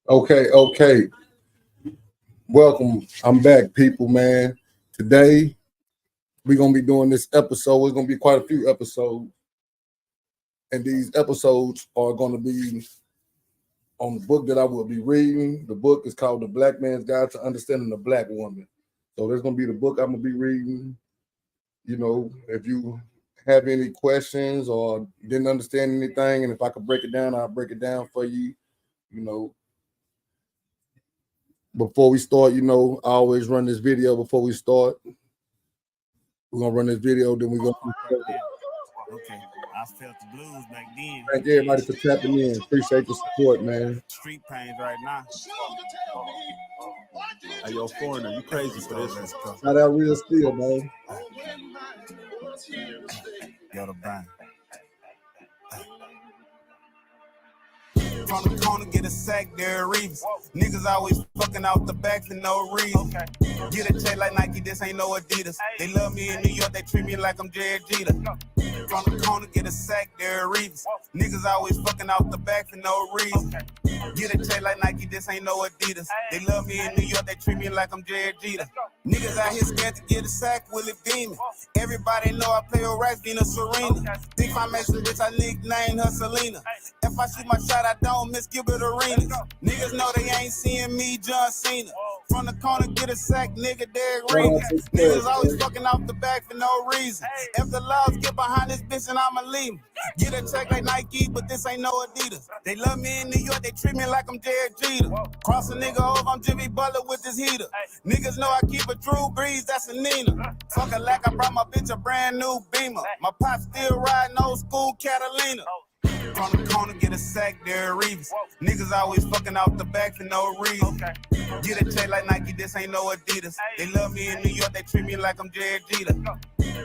Okay. Welcome. I'm back, people, man. Today we're gonna be doing this episode. It's gonna be quite a few episodes, and these episodes are gonna be on the book that I will be reading. The book is called The Blackman'S Guide to Understanding the Black Woman. So there's gonna be the book I'm gonna be reading. You know, if you have any questions or didn't understand anything, and if I could break it down, I'll break it down for you. You know, before we start, I always run this video before we start. We're gonna run this video, then we're gonna. Okay, I felt the blues back then. Thank everybody for tapping in. Appreciate the support, man. Street pains right now. Hey, yo, foreigner, you crazy for this? Let's go. Shout out Real Steel, man. Yo, the bang. From the corner, get a sack, there Reeves. Niggas always fucking out the back for no reason. Get a check like Nike, this ain't no Adidas. They love me in New York, they treat me like I'm Jared Jeter. From the corner, get a sack, there Reeves. Niggas always fucking out the back for no reason. Get a check like Nike, this ain't no Adidas. They love me in New York, they treat me like I'm Jared Jeter. Niggas out here scared to get a sack, Willie Beeman. Everybody know I play with Rice, Vina Serena. Big Formation, bitch, I nicknamed her Selena. If I shoot my shot, I don't miss Gilbert Arenas. Niggas know they ain't seeing me, John Cena. From the corner, get a sack, nigga, Derek Reeves. Niggas always fucking off the back for no reason. If the laws get behind this bitch, and I'ma leave 'em. Get a check like Nike, but this ain't no Adidas. They love me in New York, they treat me like I'm Jared Jeter. Cross a nigga over, I'm Jimmy Butler with this heater. Niggas know I keep a Drew Brees, that's a Nina. Fuck a lack, I brought my bitch a brand new Beamer. My pop still riding old school Catalina. From the corner, get a sack, there Reeves. Niggas always fucking out the back for no reason. Get a check like Nike, this ain't no Adidas. They love me in New York, they treat me like I'm Jared Jeter.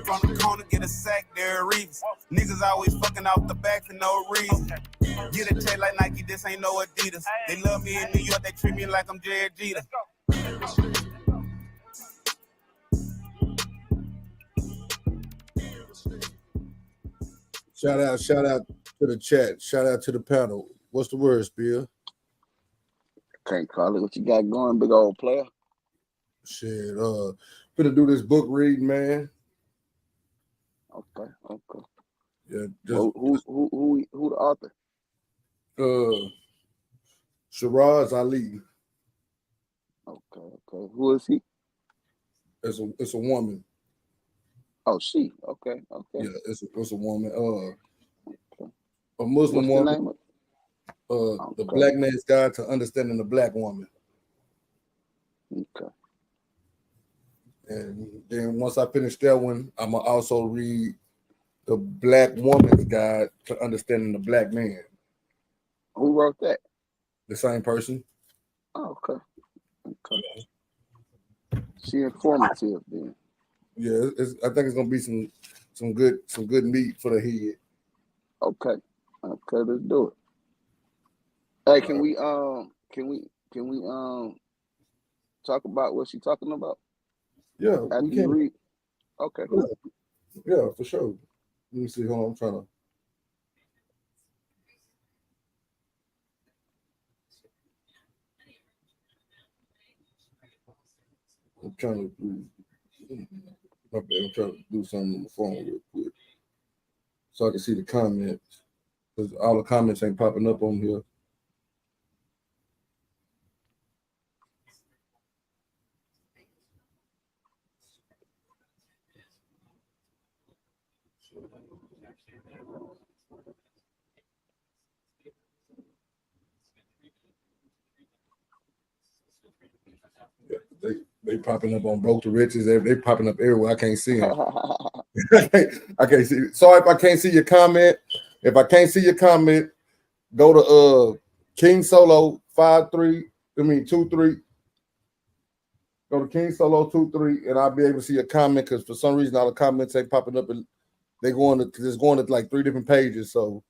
From the corner, get a sack, there Reeves. Niggas always fucking out the back for no reason. Get a check like Nike, this ain't no Adidas. They love me in New York, they treat me like I'm Jared Jeter. Shout out to the chat. Shout out to the panel. What's the word, Spear? Can't call it. What you got going, big old player? Shit, finna do this book reading, man. Okay. Yeah, Who the author? Shiraz Ali. Okay. Who is he? It's a woman. Oh, she. Okay. Yeah, it's a woman. A Muslim What's woman. the name of? The Blackman'S Guide to Understanding the Black Woman. Okay. And then once I finish that one, I'm gonna also read the Black Woman's Guide to Understanding the Black Man. Who wrote that? The same person. Oh, okay. She informative then. Yeah, I think it's gonna be some good meat for the head. Okay, let's do it. Hey, can we talk about what she's talking about? Yeah, After we you can. read. Okay. Yeah, for sure. Let me see. Hold on, I'm trying to do something on the phone real quick so I can see the comments, because all the comments ain't popping up on here. Yeah, they popping up on Broke the Riches. They popping up everywhere. I can't see them. I can't see. Sorry if I can't see your comment. If I can't see your comment, go to King Solo 23. Go to King Solo 23, and I'll be able to see a comment, because for some reason all the comments ain't popping up, and they're going to like 3 different pages. So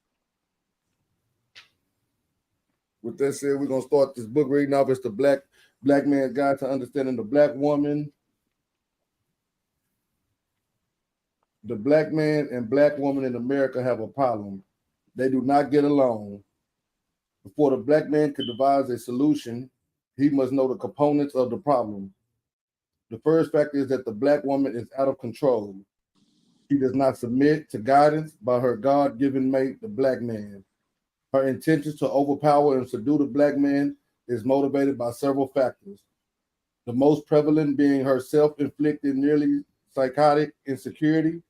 with that said, we're gonna start this book reading off. It's the Black Man's Guide to Understanding the Black Woman. The black man and black woman in America have a problem. They do not get along. Before the black man could devise a solution, he must know the components of the problem. The first factor is that the black woman is out of control. She does not submit to guidance by her God given mate, the black man. Her intentions to overpower and subdue the black man is motivated by several factors. The most prevalent being her self inflicted, nearly psychotic insecurity.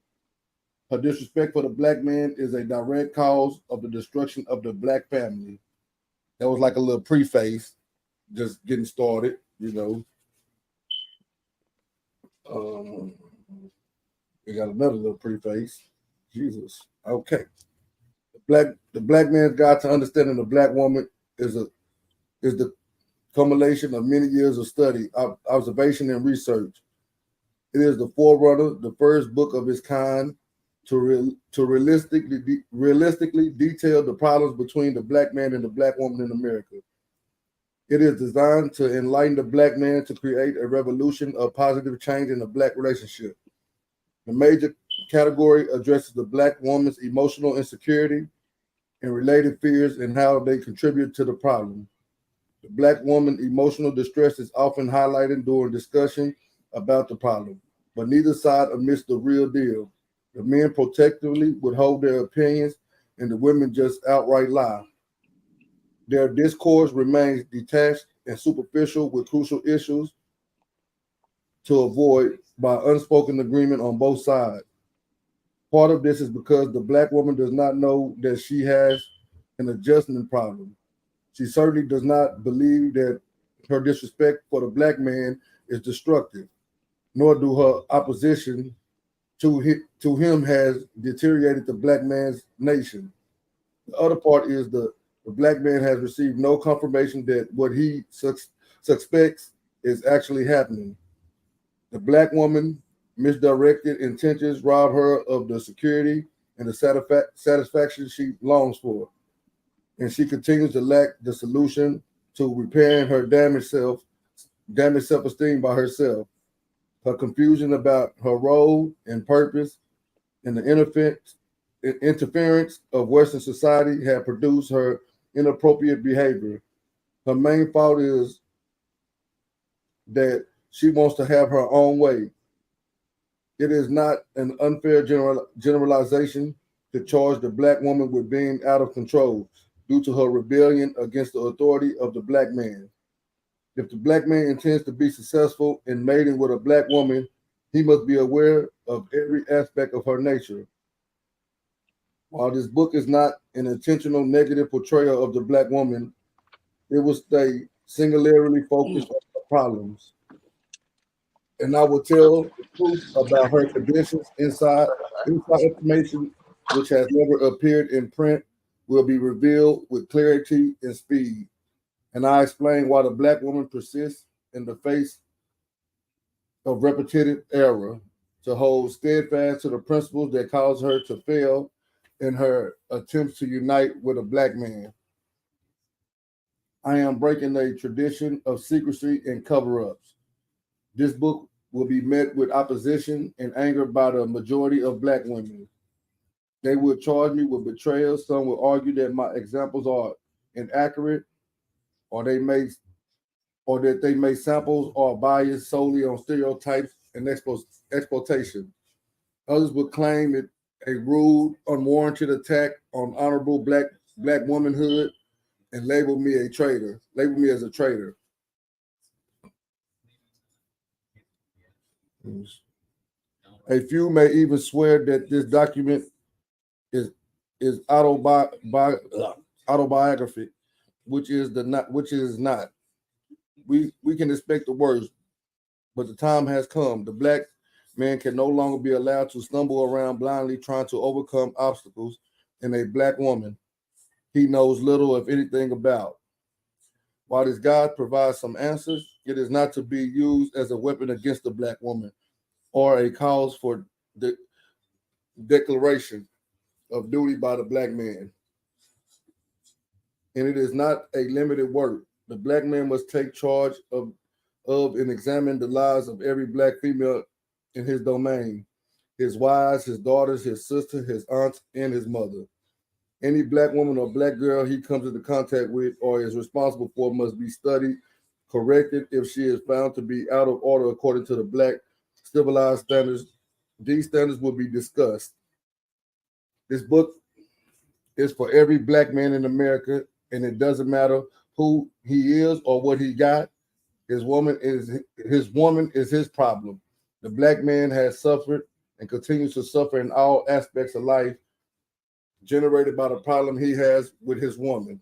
Her disrespect for the black man is a direct cause of the destruction of the black family. That was like a little preface, just getting started, you know. We got another little preface. Jesus. Okay. The black man's guide to understanding the black woman is the culmination of many years of study, observation, and research. It is the forerunner, the first book of its kind to realistically detail the problems between the black man and the black woman in America. It is designed to enlighten the black man to create a revolution of positive change in the black relationship. The major category addresses the black woman's emotional insecurity and related fears and how they contribute to the problem. The black woman's emotional distress is often highlighted during discussion about the problem, but neither side admits the real deal. The men protectively withhold their opinions, and the women just outright lie. Their discourse remains detached and superficial with crucial issues to avoid by unspoken agreement on both sides. Part of this is because the black woman does not know that she has an adjustment problem. She certainly does not believe that her disrespect for the black man is destructive, nor do her opposition to him has deteriorated the black man's nation. The other part is the black man has received no confirmation that what he suspects is actually happening. The black woman misdirected intentions rob her of the security and the satisfaction she longs for, and she continues to lack the solution to repairing her damaged self-esteem by herself. Her confusion about her role and purpose and the interference of Western society have produced her inappropriate behavior. Her main fault is that she wants to have her own way. It is not an unfair generalization to charge the black woman with being out of control due to her rebellion against the authority of the black man. If the black man intends to be successful in mating with a black woman, he must be aware of every aspect of her nature. While this book is not an intentional negative portrayal of the black woman, it will stay singularly focused on her problems. And I will tell the truth about her conditions inside information which has never appeared in print will be revealed with clarity and speed. And I explain why the black woman persists in the face of repetitive error to hold steadfast to the principles that cause her to fail in her attempts to unite with a black man. I am breaking a tradition of secrecy and cover-ups. This book will be met with opposition and anger by the majority of black women. They will charge me with betrayal. Some will argue that my examples are inaccurate, or that they make samples or biased solely on stereotypes and exploitation. Others would claim it a rude, unwarranted attack on honorable black womanhood and label me as a traitor. A few may even swear that this document is autobiography, which is not. We can expect the worst, but the time has come. The black man can no longer be allowed to stumble around blindly trying to overcome obstacles in a black woman he knows little, if anything, about. While this God provides some answers, it is not to be used as a weapon against the black woman or a cause for the declaration of duty by the black man. And it is not a limited work. The black man must take charge of and examine the lives of every black female in his domain. his wives, his daughters, his sister, his aunts, and his mother. Any black woman or black girl he comes into contact with or is responsible for must be studied, corrected if she is found to be out of order according to the black civilized standards. These standards will be discussed. This book is for every black man in America, and it doesn't matter who he is or what he got. His woman is his problem. The black man has suffered and continues to suffer in all aspects of life, generated by the problem he has with his woman.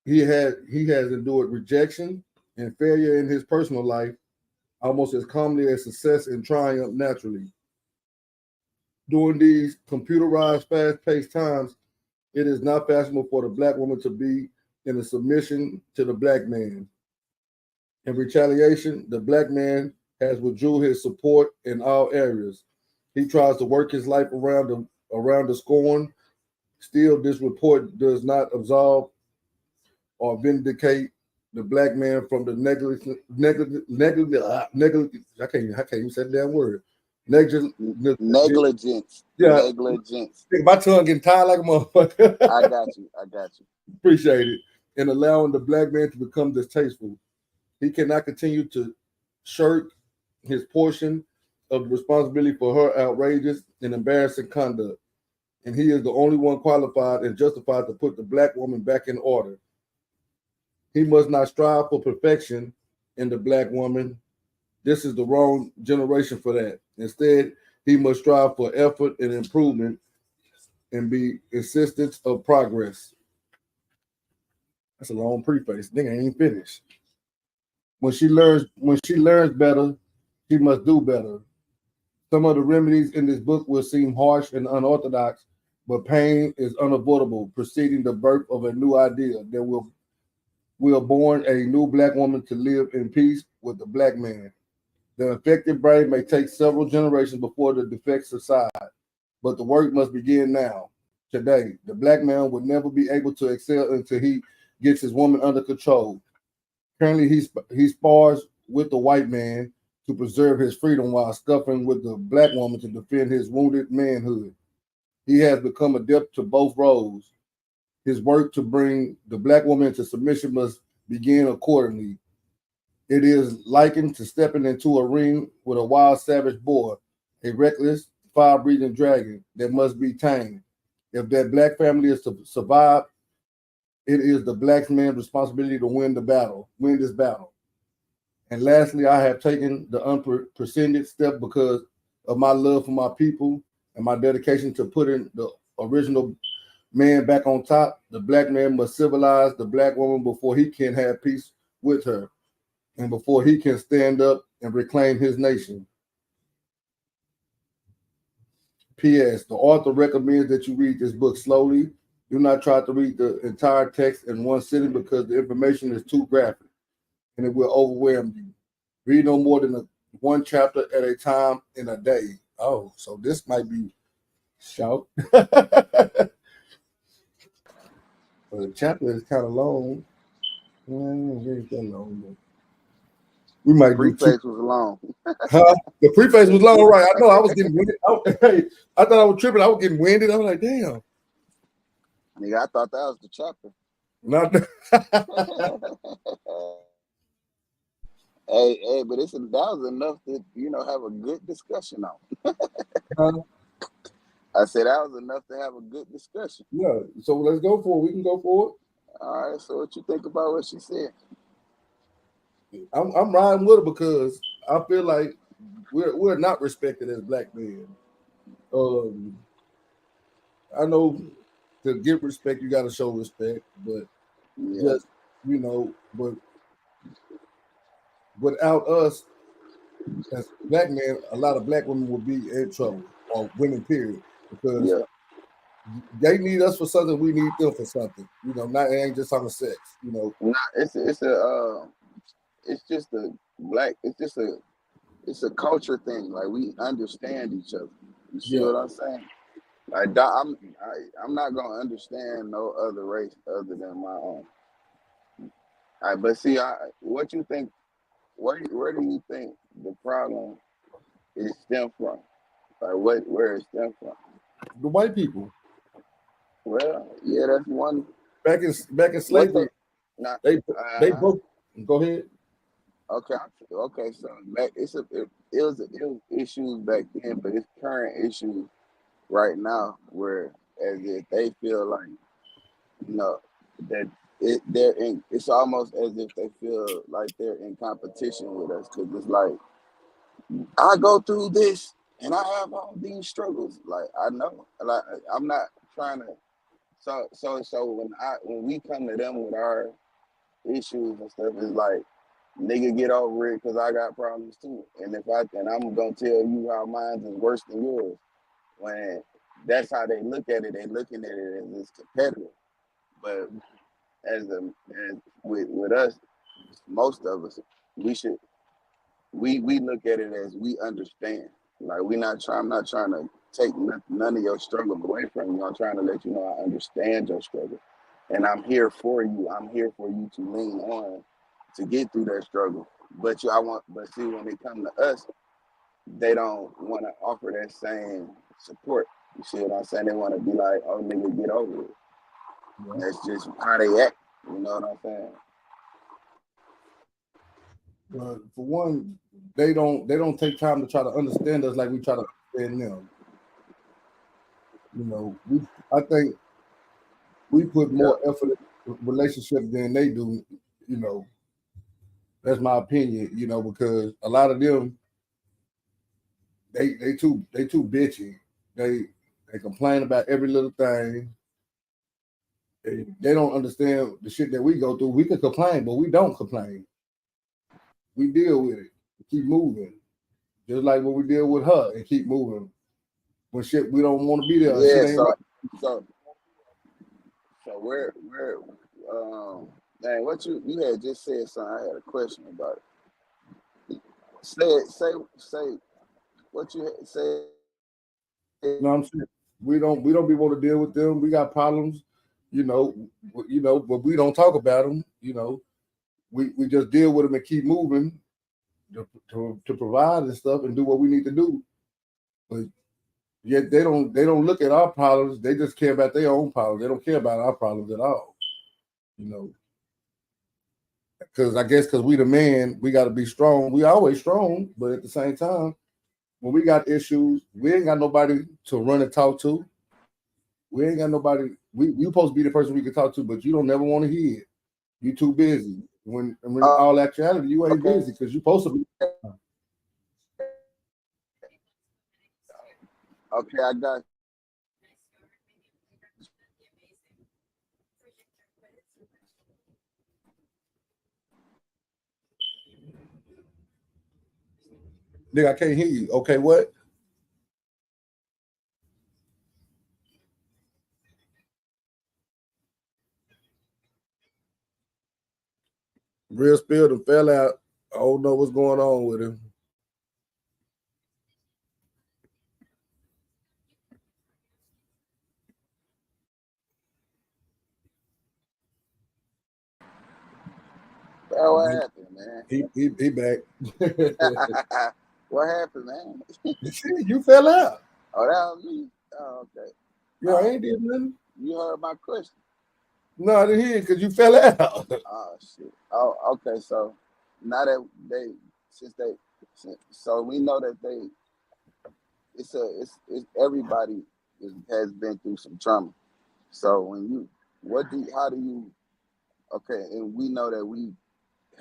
He has endured rejection and failure in his personal life almost as calmly as success and triumph naturally. During these computerized, fast-paced times, it is not fashionable for the black woman to be in a submission to the black man. In retaliation, the black man has withdrew his support in all areas. He tries to work his life around the scorn. Still, this report does not absolve or vindicate the black man from the I can't even say the damn word. Negligence. Yeah, Negligence. my tongue getting tired like a motherfucker. I got you. Appreciate it. In allowing the black man to become distasteful. He cannot continue to shirk his portion of the responsibility for her outrageous and embarrassing conduct. And he is the only one qualified and justified to put the black woman back in order. He must not strive for perfection in the black woman. This is the wrong generation for that. Instead, he must strive for effort and improvement and be insistence of progress. That's a long preface. Nigga ain't finished. When she learns better, she must do better. Some of the remedies in this book will seem harsh and unorthodox, but pain is unavoidable, preceding the birth of a new idea that will born a new black woman to live in peace with the black man. The affected brain may take several generations before the defects subside, but the work must begin now, today. The black man will never be able to excel until he gets his woman under control. Currently, he spars with the white man to preserve his freedom while scuffling with the black woman to defend his wounded manhood. He has become adept to both roles. His work to bring the black woman into submission must begin accordingly. It is likened to stepping into a ring with a wild savage boar, a reckless, fire-breathing dragon that must be tamed. If that black family is to survive, it is the black man's responsibility to win this battle. And lastly, I have taken the unprecedented step because of my love for my people and my dedication to putting the original man back on top. The black man must civilize the black woman before he can have peace with her and before he can stand up and reclaim his nation. P.S. The author recommends that you read this book slowly. Do not try to read the entire text in one sitting because the information is too graphic and it will overwhelm you. Read no more than one chapter at a time in a day. Oh, so this might be short. But the chapter is kind of long. It ain't that long, but we might do two. Preface was long. Huh? The preface was long, right? I know I was getting winded. I thought I was tripping. I was getting winded. I was like, damn. Nigga, I thought that was the chapter. Not Hey, but that was enough to have a good discussion on. I said that was enough to have a good discussion. Yeah. So let's go for it. We can go for it. All right. So what you think about what she said? I'm riding with her because I feel like we're not respected as black men. I know to get respect you got to show respect, but just but without us as black men, a lot of black women would be in trouble, or women period, because they need us for something, we need them for something. Not it ain't just on the sex. Nah, it's a culture thing. Like, we understand each other. You see what I'm saying? Like, I'm not gonna understand no other race other than my own. All right, but see, what you think? Where do you think the problem is stem from? Like where is that from? The white people Well, yeah, that's one. back in What slavery, the? Not. they Uh-huh. broke. Go ahead. Okay. Okay. So back, it was issues back then, but it's current issues right now where as if they feel like you know that they're in. It's almost as if they feel like they're in competition with us because it's like I go through this and I have all these struggles. Like I know, like I'm not trying to. So when we come to them with our issues and stuff, it's like nigga get over it because I got problems too. And I'm gonna tell you how mine is worse than yours. When that's how they look at it, they looking at it as it's competitive. But as with us, most of us, we should we look at it as we understand. Like I'm not trying to take none of your struggle away from you. I'm trying to let you know I understand your struggle, and I'm here for you. I'm here for you to lean on to get through that struggle. But see, when they come to us, they don't want to offer that same support. You see what I'm saying? They want to be like, "Oh, nigga, get over it." Yeah. That's just how they act. You know what I'm saying? But for one, they don't take time to try to understand us like we try to understand them. You know, I think we put Yeah. more effort in relationships than they do. You know, that's my opinion. You know, because a lot of them they too bitchy. They complain about every little thing. They don't understand the shit that we go through. We can complain, but we don't complain. We deal with it. Keep moving. Just like when we deal with her and keep moving. When shit we don't want to be there, shit Yeah. ain't right. So so dang, what you had just said something. I had a question about it. Say what you had said. You know what I'm saying? We don't be able to deal with them. We got problems, you know, but we don't talk about them. You know, we just deal with them and keep moving to provide and stuff and do what we need to do. But yet they don't look at our problems. They just care about their own problems. They don't care about our problems at all. You know, because I guess because we the man, we got to be strong. We always strong, but at the same time, when we got issues, we ain't got nobody to run and talk to. We ain't got nobody. You supposed to be the person we can talk to, but you don't never want to hear it. You too busy. When Uh, all actuality, you ain't okay. busy because you supposed to be. Okay, I got. Nigga, I can't hear you. Okay, what? Real spilled and fell out. I don't know what's going on with him. Oh, what happened, man? He back. What happened, man? You fell out. Oh, that was me. Oh, okay. Yeah, I ain't did nothing. You heard my question. No, I didn't hear it because you fell out. Oh shit. Oh, okay. So now that so we know that it's everybody has been through some trauma. So how do you, okay, and we know that we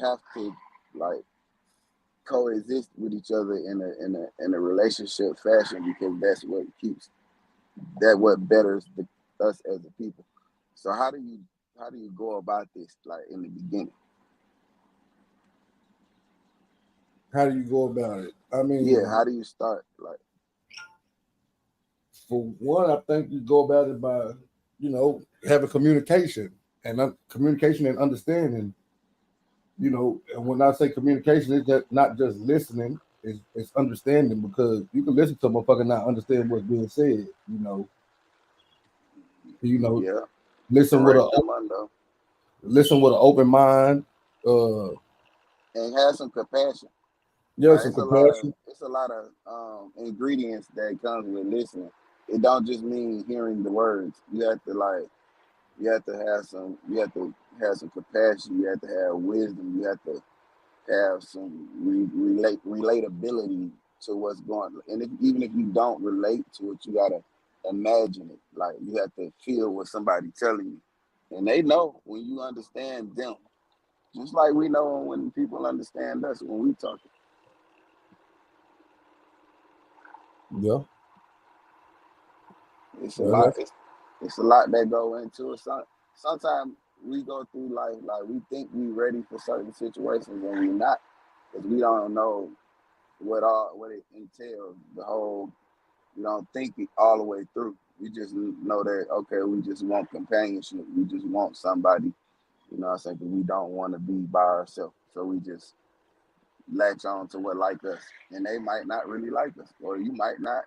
have to like coexist with each other in a relationship fashion because what betters us as a people. So how do you go about this like in the beginning? How do you go about it? I Yeah, mean, how do you start? Like, for one, I think you go about it by, having communication communication and understanding. And when I say communication, it's just not just listening; it's understanding because you can listen to a motherfucker and not understand what's being said. You know, yeah, listen with correct, a Armando, listen with an open mind. Uh, and have some compassion. Yeah, Like some compassion. it's a lot of ingredients that comes with listening. It don't just mean hearing the words. You have to have some compassion. You have to have wisdom. You have to have some relatability to what's going on. And even if you don't relate to it, you gotta imagine it. Like you have to feel what somebody telling you. And they know when you understand them. Just like we know when people understand us when we talk. Yeah, It's a yeah, lot. It's a lot that go into it. Sometimes we go through life like we think we ready for certain situations and we not, because we don't know what it entails. The whole we don't think it all the way through. We just know that okay, we just want companionship. We just want somebody. You know what I'm saying? 'Cause we don't want to be by ourselves, so we just latch on to what like us, and they might not really like us, or you might not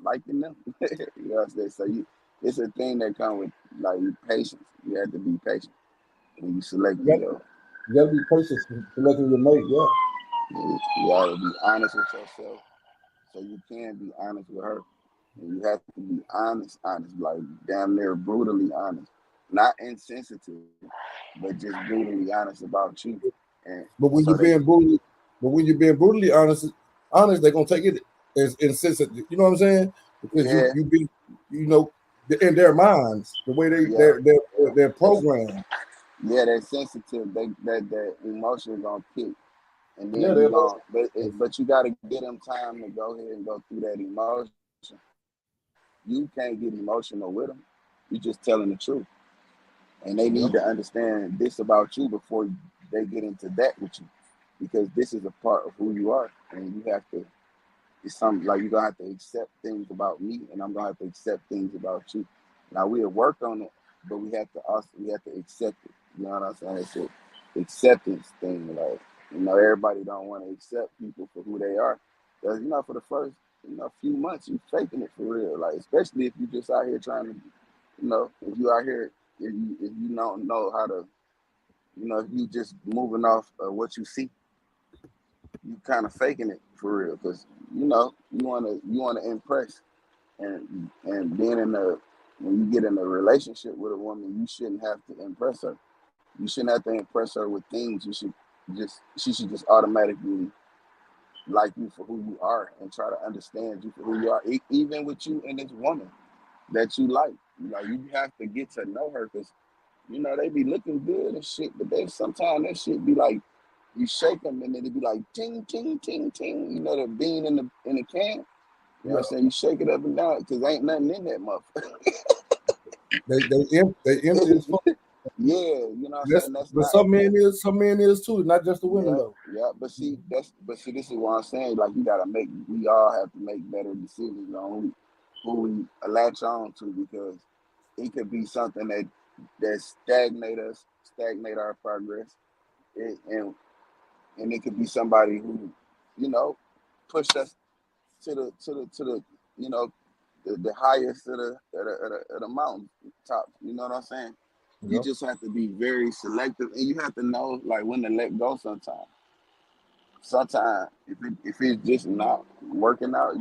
liking them. You know what I'm saying? So it's a thing that comes with like patience. You have to be patient when you select you your. gotta be patient selecting your mate. Yeah, You gotta be honest with yourself, so you can be honest with her. And you have to be honest, like damn near brutally honest, not insensitive, but just brutally honest about you, and but when so you're they, being brutally, honest, they're gonna take it as insensitive. You know what I'm saying? Because yeah, you be, you know, in their minds, the way yeah, they're that's programmed. yeah, that sensitive, that emotion gonna kick, and Yeah, then they're you gonna, but you gotta get them time to go ahead and go through that emotion. You can't get emotional with them. You're just telling the truth, and they yeah, need to understand this about you before they get into that with you, because this is a part of who you are, and you have to. It's something like you're gonna have to accept things about me, and I'm gonna have to accept things about you. Now we'll work on it, but we have to accept it. You know what I'm saying? It's a acceptance thing. Like everybody don't want to accept people for who they are. Because for the first few months, you faking it for real. Like especially if you just out here trying to, if you out here if you don't know how to, if you just moving off of what you see, you kind of faking it for real because you want to impress, and being in a when you get in a relationship with a woman, you shouldn't have to impress her. You shouldn't have to impress her with things. She should just automatically like you for who you are and try to understand you for who you are. Even with you and this woman that you like you have to get to know her because they be looking good and shit, but they sometimes that shit be like you shake them and then it be like ting ting ting ting. The bean in the can. You know what yeah. I'm saying? You shake it up and down because ain't nothing in that motherfucker. They empty as fuck. Yeah, you know what I'm That's saying? That's but not some men is too, not just the women yeah, though. yeah. But see, this is what I'm saying. Like we all have to make better decisions on who we latch on to because it could be something that stagnate our progress, and it could be somebody who, you know, pushed us to the the highest of the mountain top. You know what I'm saying? You Yeah, just have to be very selective, and you have to know like when to let go. Sometimes if it's just not working out,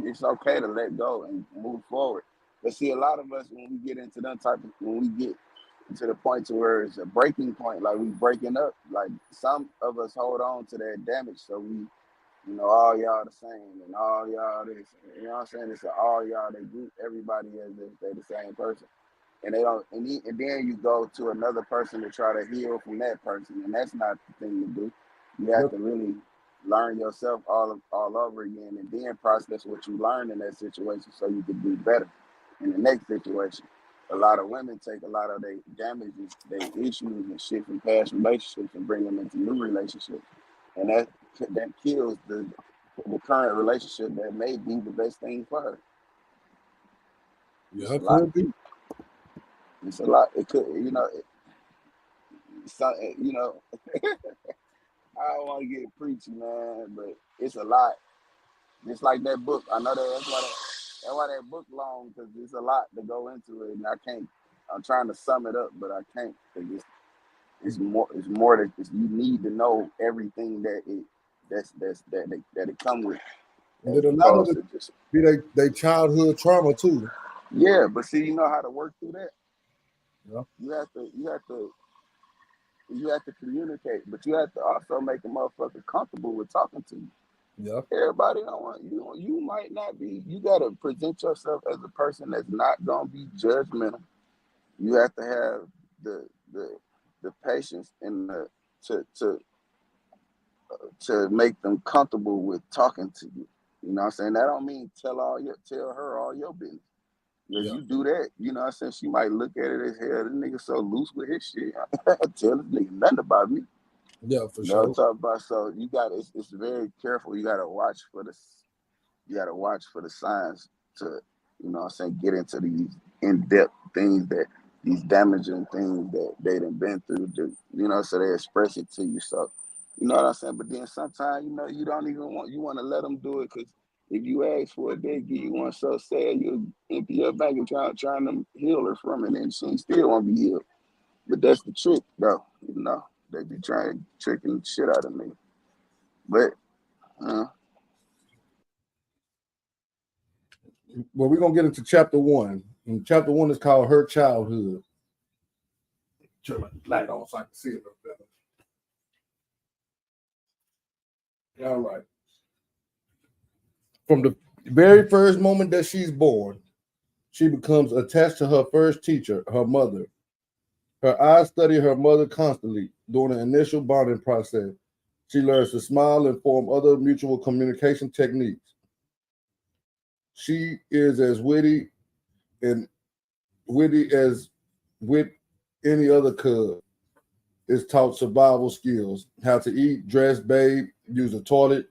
it's okay to let go and move forward. But see, a lot of us when we get into that when we get to the point to where it's a breaking point, like we breaking up, like some of us hold on to that damage, so we all y'all the same and all y'all this. You know what I'm saying? It's all y'all. They group everybody as if they're the same person, and they don't. And then you go to another person to try to heal from that person, and that's not the thing to do. You have look, to really learn yourself all over again, and then process what you learned in that situation, so you can do better in the next situation. A lot of women take a lot of their damages, their issues and shit from past relationships and bring them into new relationships, and that kills the current relationship that may be the best thing for her. It's yeah, a it lot. could be. It's a lot. It could, so, I don't want to get preachy, man, but it's a lot. Just like that book. I know that's why that book long because there's a lot to go into it, and I can't. I'm trying to sum it up, but I can't because it's more. It's more that you need to know everything that it come with. And then a lot of it be they childhood trauma too. Yeah, but see, you know how to work through that. Yeah. You have to communicate, but you have to also make a motherfucker comfortable with talking to you. Yeah. Everybody don't want you. You might not be. You gotta present yourself as a person that's not gonna be judgmental. You have to have the patience and to make them comfortable with talking to you. You know what I'm saying? That don't mean tell her all your business. If you do that, you know what I'm saying, she might look at it as hell. This nigga so loose with his shit. Tell this nigga nothing about me. Yeah, for You know what sure. I'm talking about? So you got it's very careful. You gotta watch for the signs to, you know what I'm saying, get into these in-depth things, that these damaging things that they done been through, you know, so they express it to you. So, you know what I'm saying? But then sometimes, you know, you don't even want to let them do it, because if you ask for it, they give you one so sad, you'll empty your bank account trying to heal her from it, and she still won't be healed. But that's the trick, though. You know, they be trying tricking the shit out of me. But, well, we're gonna get into chapter 1. And chapter 1 is called Her Childhood. Turn my light on so I can see it a better. All right. From the very first moment that she's born, she becomes attached to her first teacher, her mother. Her eyes study her mother constantly during the initial bonding process. She learns to smile and form other mutual communication techniques. She is as witty as with any other cub. Is taught survival skills, how to eat, dress, bathe, use a toilet,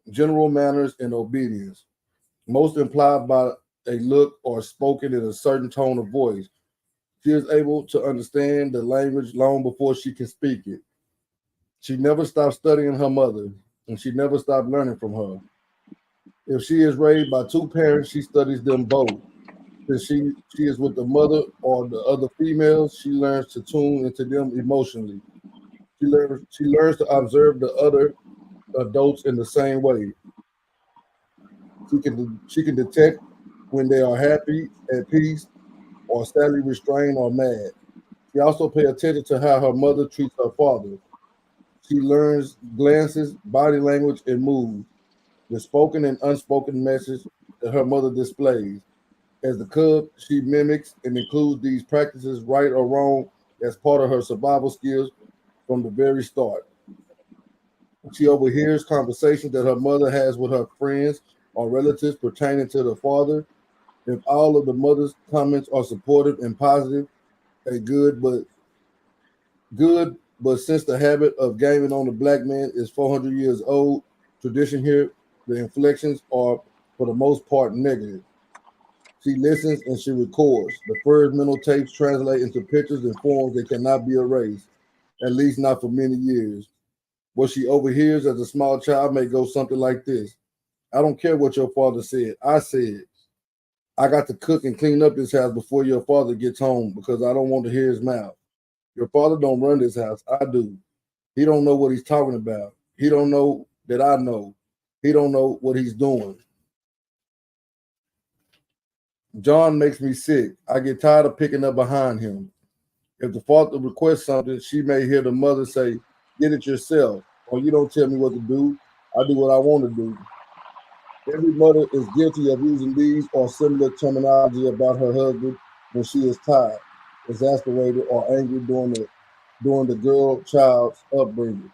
general manners, and obedience. Most implied by a look or spoken in a certain tone of voice. She is able to understand the language long before she can speak it. She never stopped studying her mother, and she never stopped learning from her. If she is raised by two parents, she studies them both. If she is with the mother or the other females, she learns to tune into them emotionally. She learns to observe the other adults in the same way. She can detect when they are happy, at peace, or sadly restrained or mad. She also pay attention to how her mother treats her father. She learns glances, body language, and mood, the spoken and unspoken message that her mother displays. As the cub, she mimics and includes these practices, right or wrong, as part of her survival skills from the very start. She overhears conversations that her mother has with her friends or relatives pertaining to the father. If all of the mother's comments are supportive and positive, a good, but since the habit of gaming on the black man is 400 years old, tradition here, the inflections are for the most part negative. She listens and she records. The first mental tapes translate into pictures and forms that cannot be erased, at least not for many years. What she overhears as a small child may go something like this. I don't care what your father said. I said, I got to cook and clean up this house before your father gets home because I don't want to hear his mouth. Your father don't run this house. I do. He don't know what he's talking about. He don't know that I know. He don't know what he's doing. John makes me sick. I get tired of picking up behind him. If the father requests something, she may hear the mother say, get it yourself, or you don't tell me what to do. I do what I want to do. Every mother is guilty of using these or similar terminology about her husband when she is tired, exasperated, or angry during the girl child's upbringing.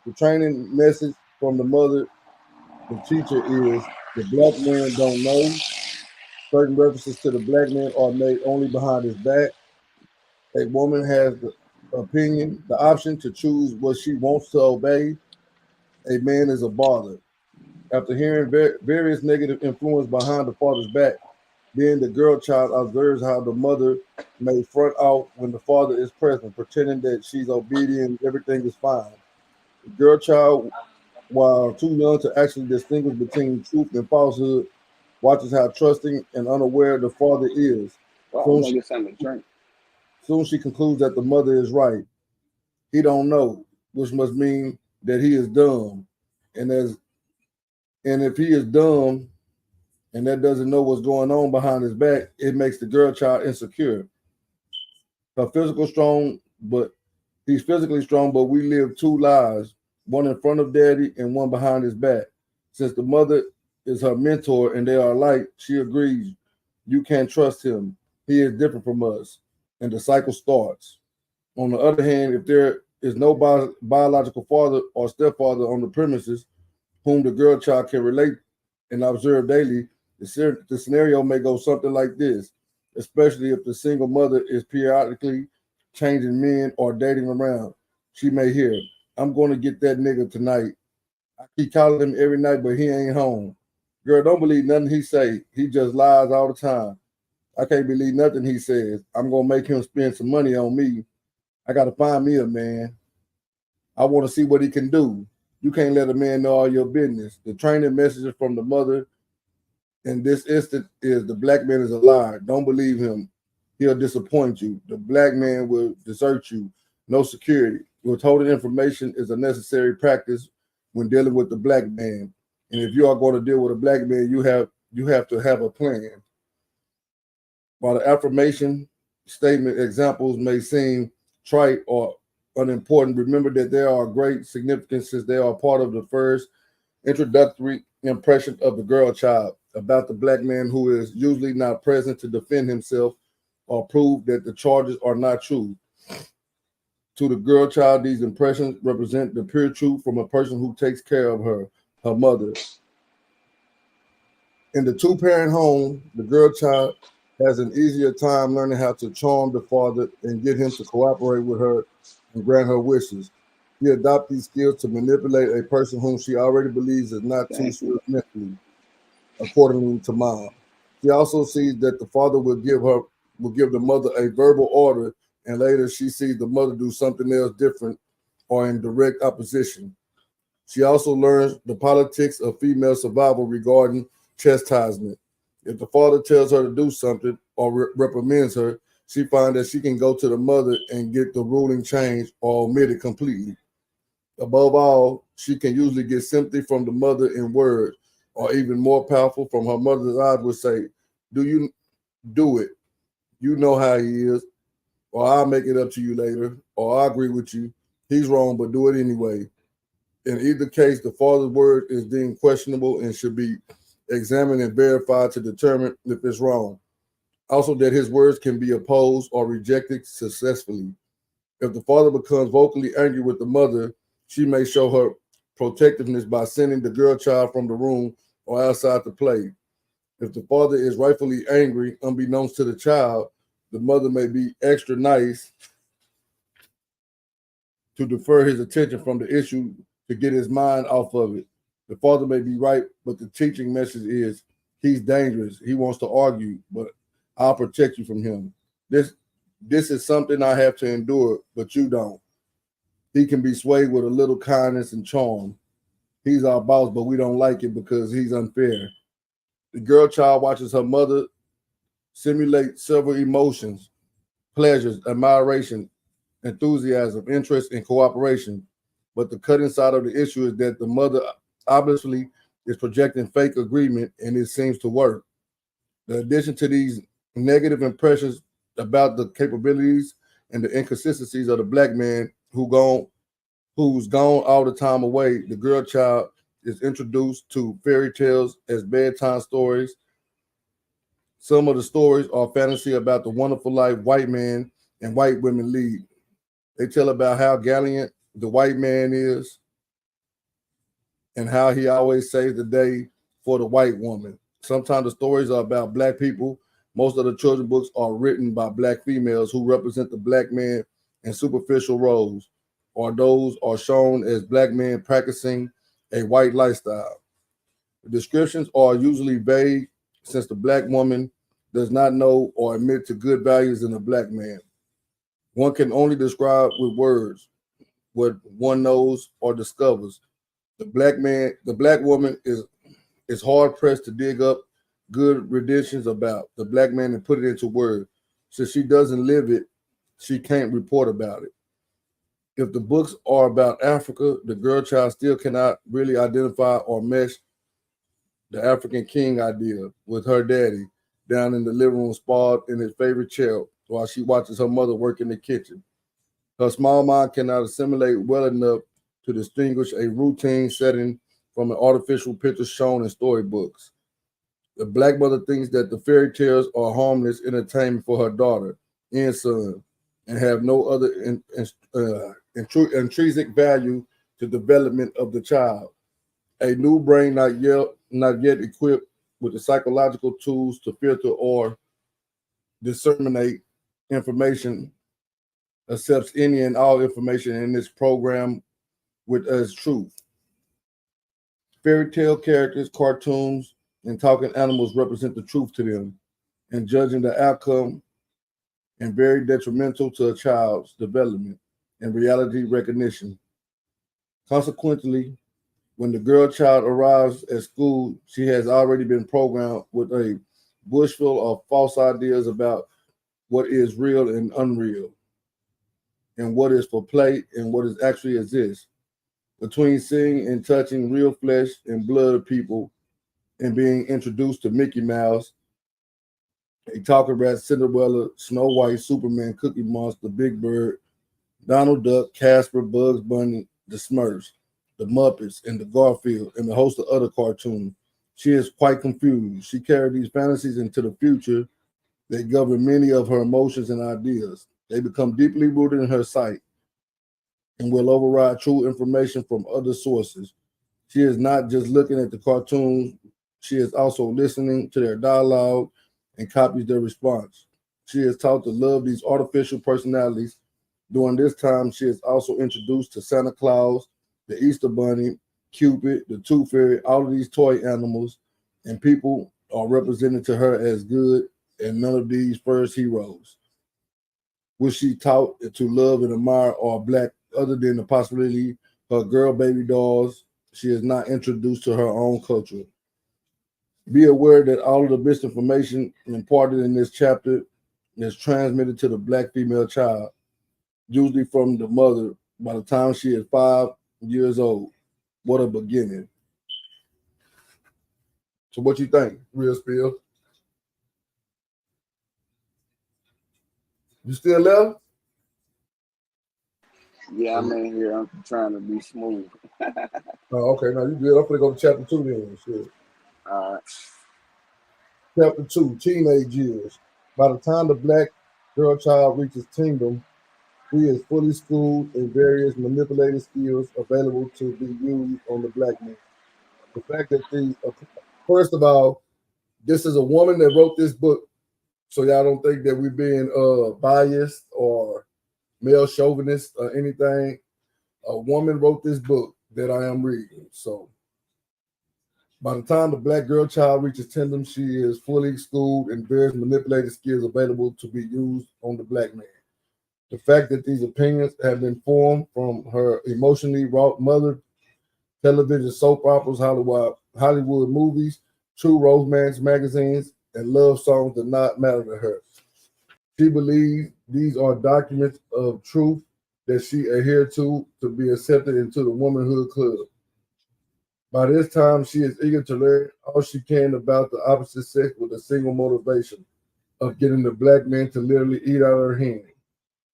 The training message from the mother, the teacher is the black man don't know. Certain references to the black man are made only behind his back. A woman has the opinion, the option to choose what she wants to obey. A man is a bother. After hearing various negative influence behind the father's back, then the girl child observes how the mother may front out when the father is present, pretending that she's obedient, everything is fine. The girl child, while too young to actually distinguish between truth and falsehood, watches how trusting and unaware the father is. well, I'm Soon gonna she, get something to drink. soon she concludes that the mother is right. He don't know, which must mean that he is dumb. And if he is dumb and that doesn't know what's going on behind his back, it makes the girl child insecure. Her physical strong, but he's physically strong, but we live two lives, one in front of daddy and one behind his back. Since the mother is her mentor and they are alike, she agrees you can't trust him. He is different from us. And the cycle starts. On the other hand, if there is no biological father or stepfather on the premises whom the girl child can relate and observe daily, the scenario may go something like this, especially if the single mother is periodically changing men or dating around. She may hear, I'm going to get that nigga tonight. I keep calling him every night, but he ain't home. Girl, don't believe nothing he say. He just lies all the time. I can't believe nothing he says. I'm going to make him spend some money on me. I got to find me a man. I want to see what he can do. You can't let a man know all your business. The training messages from the mother in this instant is the black man is a liar. Don't believe him. He'll disappoint you. The black man will desert you. No security. Withholding information is a necessary practice when dealing with the black man. And if you are going to deal with a black man, you have to have a plan. While the affirmation statement examples may seem trite or unimportant, remember that there are great significance since they are part of the first introductory impression of the girl child about the black man, who is usually not present to defend himself or prove that the charges are not true. To the girl child, these impressions represent the pure truth from a person who takes care of her mother. In the two-parent home, the girl child has an easier time learning how to charm the father and get him to cooperate with her and grant her wishes. She adopts these skills to manipulate a person whom she already believes is not too sure mentally, according to mom. She also sees that the father will give the mother a verbal order, and later she sees the mother do something else different or in direct opposition. She also learns the politics of female survival regarding chastisement. If the father tells her to do something or reprimands her, she finds that she can go to the mother and get the ruling changed or omitted completely. Above all, she can usually get sympathy from the mother in words, or even more powerful, from her mother's eyes would say, do you do it? You know how he is, or I'll make it up to you later, or I agree with you. He's wrong, but do it anyway. In either case, the father's word is deemed questionable and should be examined and verified to determine if it's wrong. Also, that his words can be opposed or rejected successfully. If the father becomes vocally angry with the mother, she may show her protectiveness by sending the girl child from the room or outside to play. If the father is rightfully angry, unbeknownst to the child, the mother may be extra nice to defer his attention from the issue to get his mind off of it. The father may be right, but the teaching message is he's dangerous. He wants to argue, but I'll protect you from him. This is something I have to endure, but you don't. He can be swayed with a little kindness and charm. He's our boss, but we don't like it because he's unfair. The girl child watches her mother simulate several emotions, pleasures, admiration, enthusiasm, interest, and cooperation. But the cutting side of the issue is that the mother obviously is projecting fake agreement, and it seems to work. The addition to these negative impressions about the capabilities and the inconsistencies of the black man who's gone all the time away, the girl child is introduced to fairy tales as bedtime stories. Some of the stories are fantasy about the wonderful life white men and white women lead. They tell about how gallant the white man is and how he always saves the day for the white woman. Sometimes the stories are about black people. Most of the children's books are written by black females who represent the black man in superficial roles, or those are shown as black men practicing a white lifestyle. The descriptions are usually vague since the black woman does not know or admit to good values in a black man. One can only describe with words what one knows or discovers. The black woman is hard pressed to dig up good renditions about the black man and put it into words. Since she doesn't live it, she can't report about it. If the books are about Africa, the girl child still cannot really identify or mesh the African king idea with her daddy down in the living room sprawled in his favorite chair while she watches her mother work in the kitchen. Her small mind cannot assimilate well enough to distinguish a routine setting from an artificial picture shown in storybooks. The black mother thinks that the fairy tales are harmless entertainment for her daughter and son and have no other intrinsic value to development of the child. A new brain not yet equipped with the psychological tools to filter or disseminate information accepts any and all information in this program with as truth. Fairy tale characters, cartoons, and talking animals represent the truth to them, and judging the outcome and very detrimental to a child's development and reality recognition. Consequently, when the girl child arrives at school, she has already been programmed with a bush full of false ideas about what is real and unreal, and what is for play and what is actually exists. Between seeing and touching real flesh and blood of people and being introduced to Mickey Mouse, a talking rat, Cinderella, Snow White, Superman, Cookie Monster, Big Bird, Donald Duck, Casper, Bugs Bunny, the Smurfs, the Muppets, and the Garfield, and a host of other cartoons. She is quite confused. She carried these fantasies into the future. They govern many of her emotions and ideas. They become deeply rooted in her sight and will override true information from other sources. She is not just looking at the cartoons, she is also listening to their dialogue and copies their response. She is taught to love these artificial personalities. During this time, she is also introduced to Santa Claus, the Easter Bunny, Cupid, the Tooth Fairy, all of these toy animals, and people are represented to her as good and none of these first heroes, which she taught to love and admire, are black, other than the possibility her girl baby dolls. She is not introduced to her own culture. Be aware that all of the misinformation imparted in this chapter is transmitted to the black female child, usually from the mother, by the time she is 5 years old. What a beginning. So what you think, Real Spill? You still there? Yeah, I'm in here. I'm trying to be smooth. Oh, okay, now you good. I'm gonna go to chapter 2 then. Shit. Uh, Chapter 2, Teenage Years. By the time the black girl child reaches kingdom, he is fully schooled in various manipulative skills available to be used on the black man. The fact that first of all, this is a woman that wrote this book, so y'all don't think that we're being biased or male chauvinist or anything. A woman wrote this book that I am reading. So by the time the black girl child reaches kingdom, she is fully schooled in various manipulative skills available to be used on the black man. The fact that these opinions have been formed from her emotionally wrought mother, television soap operas, Hollywood movies, true romance magazines, and love songs do not matter to her. She believes these are documents of truth that she adhered to be accepted into the womanhood club. By this time, she is eager to learn all she can about the opposite sex with a single motivation of getting the black man to literally eat out of her hand.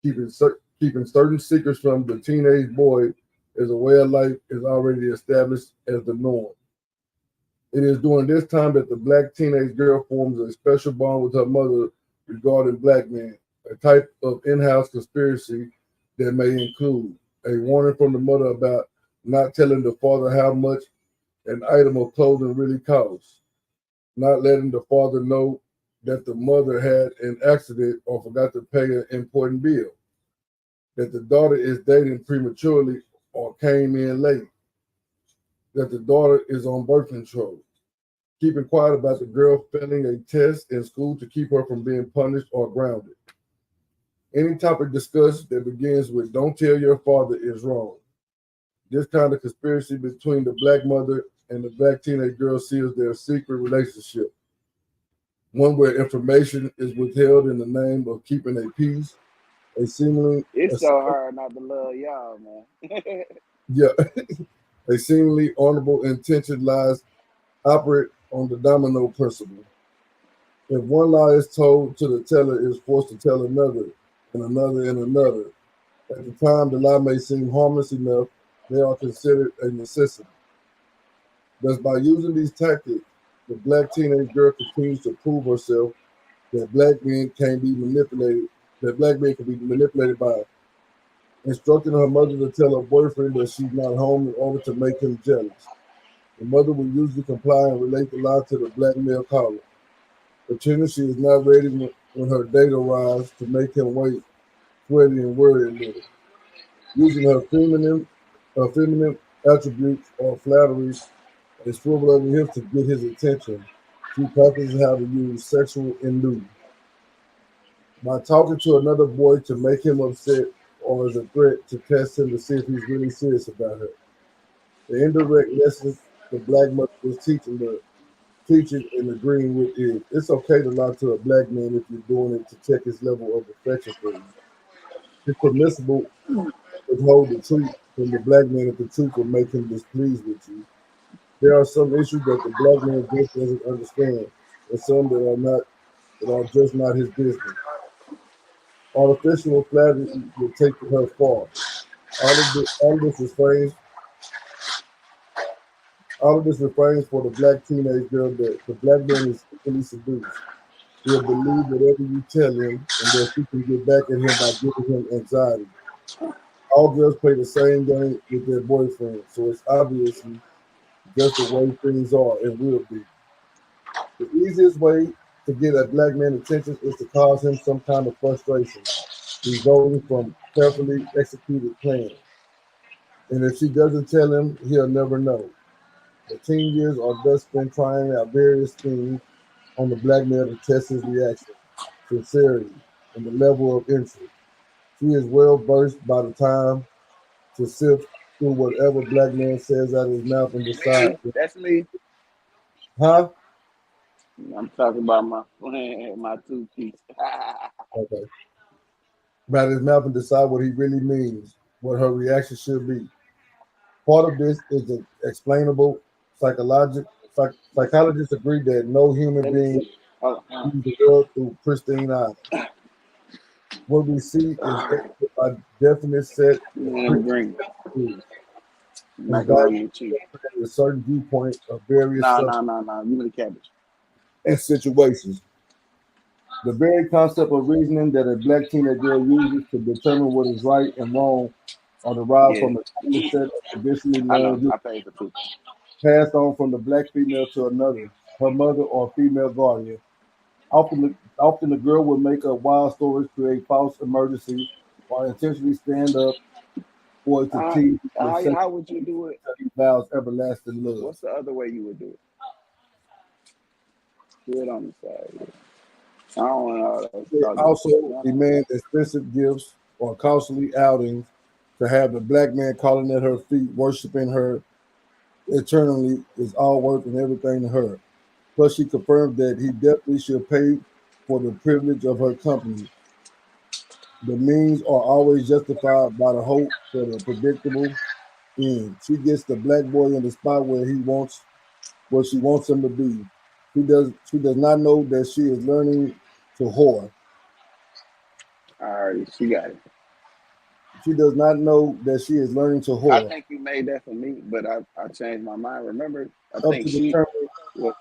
Keeping certain secrets from the teenage boy as a way of life is already established as the norm. It is during this time that the black teenage girl forms a special bond with her mother regarding black men, a type of in-house conspiracy that may include a warning from the mother about not telling the father how much an item of clothing really costs, not letting the father know that the mother had an accident or forgot to pay an important bill, that the daughter is dating prematurely or came in late, that the daughter is on birth control, keeping quiet about the girl failing a test in school to keep her from being punished or grounded. Any topic discussed that begins with "don't tell your father" is wrong. This kind of conspiracy between the black mother and the black teenage girl seals their secret relationship, one where information is withheld in the name of keeping a peace, a seemingly It's so hard not to love y'all, man. yeah, a seemingly honorable intention lies operate on the domino principle. If one lie is told to the teller, it is forced to tell another, and another, and another. At the time the lie may seem harmless enough, they are considered a necessity. Thus, by using these tactics, the black teenage girl continues to prove herself that black men can be manipulated, that black men can be manipulated by instructing her mother to tell her boyfriend that she's not home in order to make him jealous. The mother will usually comply and relate the lie to the black male caller, pretending she is not ready when her date arrives to make him wait, sweaty and worried a little. Using her feminine attributes or flattery, a swivel of the hips to get his attention. She practices how to use sexual innuendo by talking to another boy to make him upset or as a threat to test him to see if he's really serious about her. The indirect lessons the black mother was teaching and agreeing with is it's okay to lie to a black man if you're doing it to check his level of affection for you. It's permissible to withhold the truth from the black man if the truth will make him displeased with you. There are some issues that the black man just doesn't understand, and some that are just not his business. Artificial flattery will take her far. All of this refrains all of this refrains for the black teenage girl that the black man is easily seduced. He'll believe whatever you tell him, and that you can get back at him by giving him anxiety. All girls play the same game with their boyfriend, so it's obviously just the way things are and will be. The easiest way to get a black man's attention is to cause him some kind of frustration, resulting from carefully executed plans. And if she doesn't tell him, he'll never know. The teen years are thus spent trying out various things on the black male to test his reaction, sincerity, and the level of interest. She is well versed by the time to sift through whatever black man says out of his mouth and decide, Me, that's me. huh? I'm talking about my friend, my two piece. Okay. Out of his mouth and decide what he really means, what her reaction should be. Part of this is explainable. Psychologists agree that no human Let me being see. Hold on. sees the world through pristine eyes. What we see is a definite set of Man, green prejudices and macaroni values and cheese. from a certain viewpoint of various No, subjects no, no, no. Give me the cabbage. and situations. The very concept of reasoning that a black teenage girl uses to determine what is right and wrong are derived Yeah, from a common set of traditionally I know. learned rules I paid for two. passed on from the black female to another, her mother or female guardian. Often the girl will make up wild stories, create false emergencies, or intentionally stand up for it to Uh, tease with sex how would you do it? vows everlasting love. What's the other way you would do it? Do it on the side. Yeah. I don't want all that They talking. also No, no. demand expensive gifts or costly outings to have the black man calling at her feet, worshiping her eternally is all worth and everything to her. Plus, she confirmed that he definitely should pay for the privilege of her company. The means are always justified by the hope for the predictable end. She gets the black boy in the spot where she wants him to be. She does not know that she is learning to whore. All right, she got it. She does not know that she is learning to I whore. think you made that for me, but I changed my mind. Remember, I Up think to she. determine Well,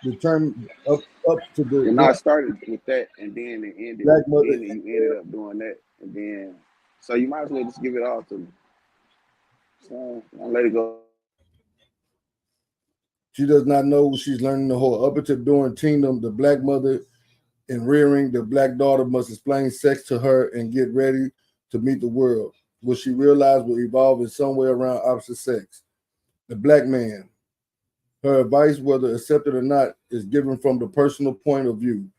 determine up to the and black I started with that, and then it ended. black mother Then you ended up doing that, and then so you might as well just give it all to me. So I'll let it go. she does not know she's learning the whore. Up until during kingdom, the black mother in rearing the black daughter must explain sex to her and get ready to meet the world, which she realized will evolve in some way around opposite sex. The black man, her advice, whether accepted or not, is given from the personal point of view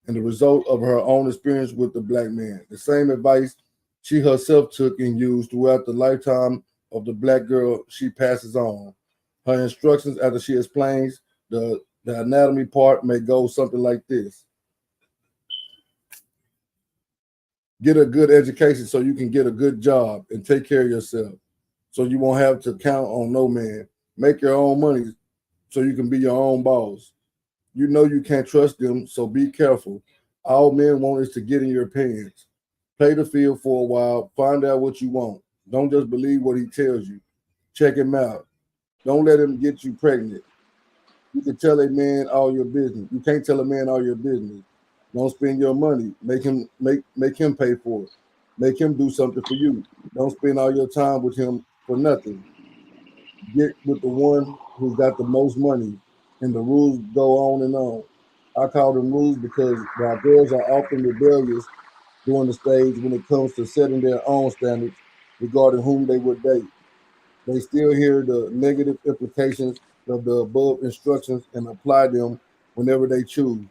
and the result of her own experience with the black man. The same advice she herself took and used throughout the lifetime of the black girl she passes on. Her instructions after she explains the anatomy part may go something like this. Get a good education so you can get a good job and take care of yourself. So you won't have to count on no man. Make your own money so you can be your own boss. You know you can't trust them, so be careful. All men want is to get in your pants. Play the field for a while, find out what you want. Don't just believe what he tells you. Check him out. Don't let him get you pregnant. You can tell a man all your business. You can't tell a man all your business. Don't spend your money. Make him pay for it. Make him do something for you. Don't spend all your time with him for nothing. Get with the one who's got the most money, and the rules go on and on. I call them rules because while girls are often rebellious during the stage when it comes to setting their own standards regarding whom they would date, they still hear the negative implications of the above instructions and apply them whenever they choose.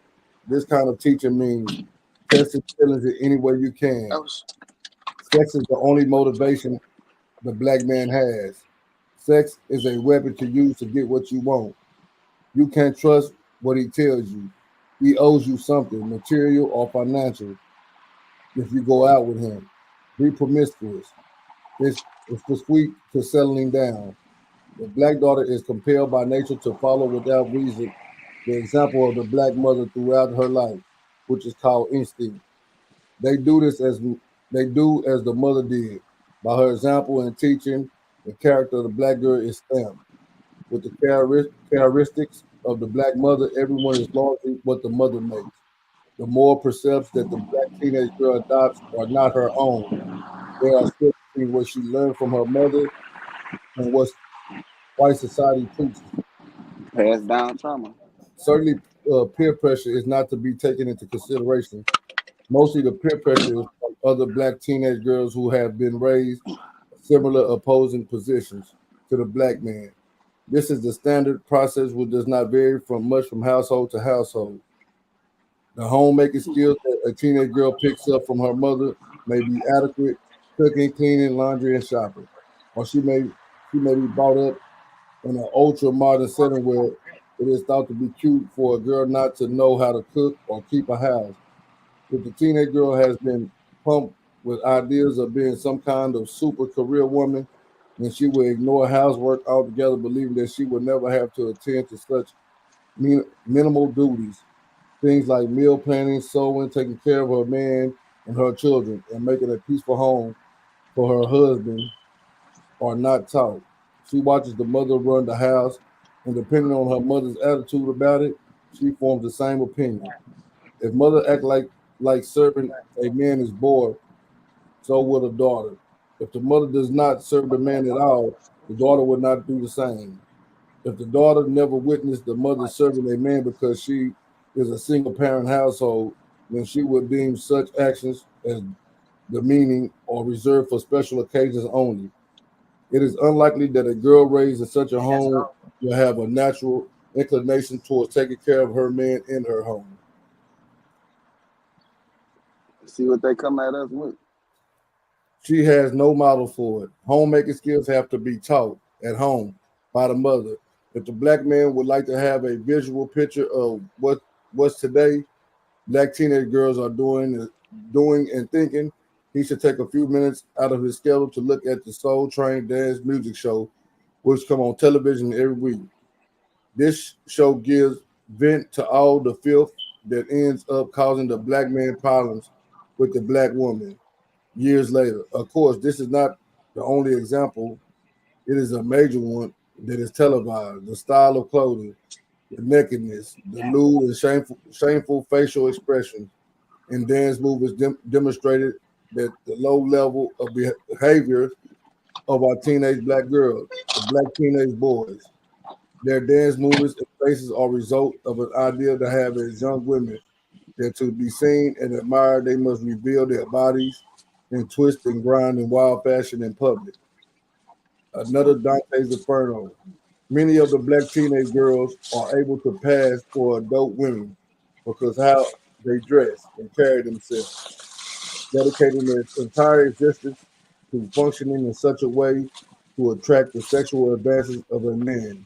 This kind of teaching means test his feelings in any way you I can. was Sex is the only motivation the black man has. Sex is a weapon to use to get what you want. You can't trust what he tells you. He owes you something, material or financial, if you go out with him. Be promiscuous. It's the sweet to settling down. The black daughter is compelled by nature to follow without reason the example of the black mother throughout her life, which is called instinct. They do this as they do as the mother did. By her example and teaching, the character of the black girl is stamped. With the characteristics of the black mother, everyone is largely what the mother makes. The moral precepts that the black teenage girl adopts are not her own. They are split between what she learned from her mother and what white society preaches. passed down trauma. Certainly, peer pressure is not to be taken into consideration. Mostly, the peer pressure is from other black teenage girls who have been raised similar opposing positions to the black man. This is the standard process, which does not vary from much from household to household. The homemaking skills that a teenage girl picks up from her mother may be adequate: cooking, cleaning, laundry, and shopping. Or she may be brought up in an ultra modern setting where it is thought to be cute for a girl not to know how to cook or keep a house. If the teenage girl has been pumped with ideas of being some kind of super career woman, then she will ignore housework altogether, believing that she will never have to attend to such minimal duties. Things like meal planning, sewing, taking care of her man and her children, and making a peaceful home for her husband are not taught. She watches the mother run the house, and depending on her mother's attitude about it, she forms the same opinion. If mother act like serving a man is bored, so will the daughter. If the mother does not serve the man at all, the daughter will not do the same. If the daughter never witnessed the mother serving a man because she is a single parent household, then she would deem such actions as demeaning or reserved for special occasions only. It is unlikely that a girl raised in such a home will have a natural inclination towards taking care of her man in her home. See what they come at us with. She has no model for it. Homemaking skills have to be taught at home by the mother. If the black man would like to have a visual picture of what's today, black teenage girls are doing and thinking, he should take a few minutes out of his schedule to look at the Soul Train Dance Music Show, which come on television every week. This show gives vent to all the filth that ends up causing the black man problems with the black woman years later. Of course, this is not the only example. It is a major one that is televised. The style of clothing, the nakedness, the lewd and shameful facial expressions in dance movies demonstrated that the low level of behavior of our teenage black girls, the black teenage boys. Their dance movies and faces are a result of an idea to have as young women that to be seen and admired, they must reveal their bodies and twist and grind in wild fashion in public. Another Dante's Inferno. Many of the black teenage girls are able to pass for adult women because how they dress and carry themselves, dedicating their entire existence to functioning in such a way to attract the sexual advances of a man.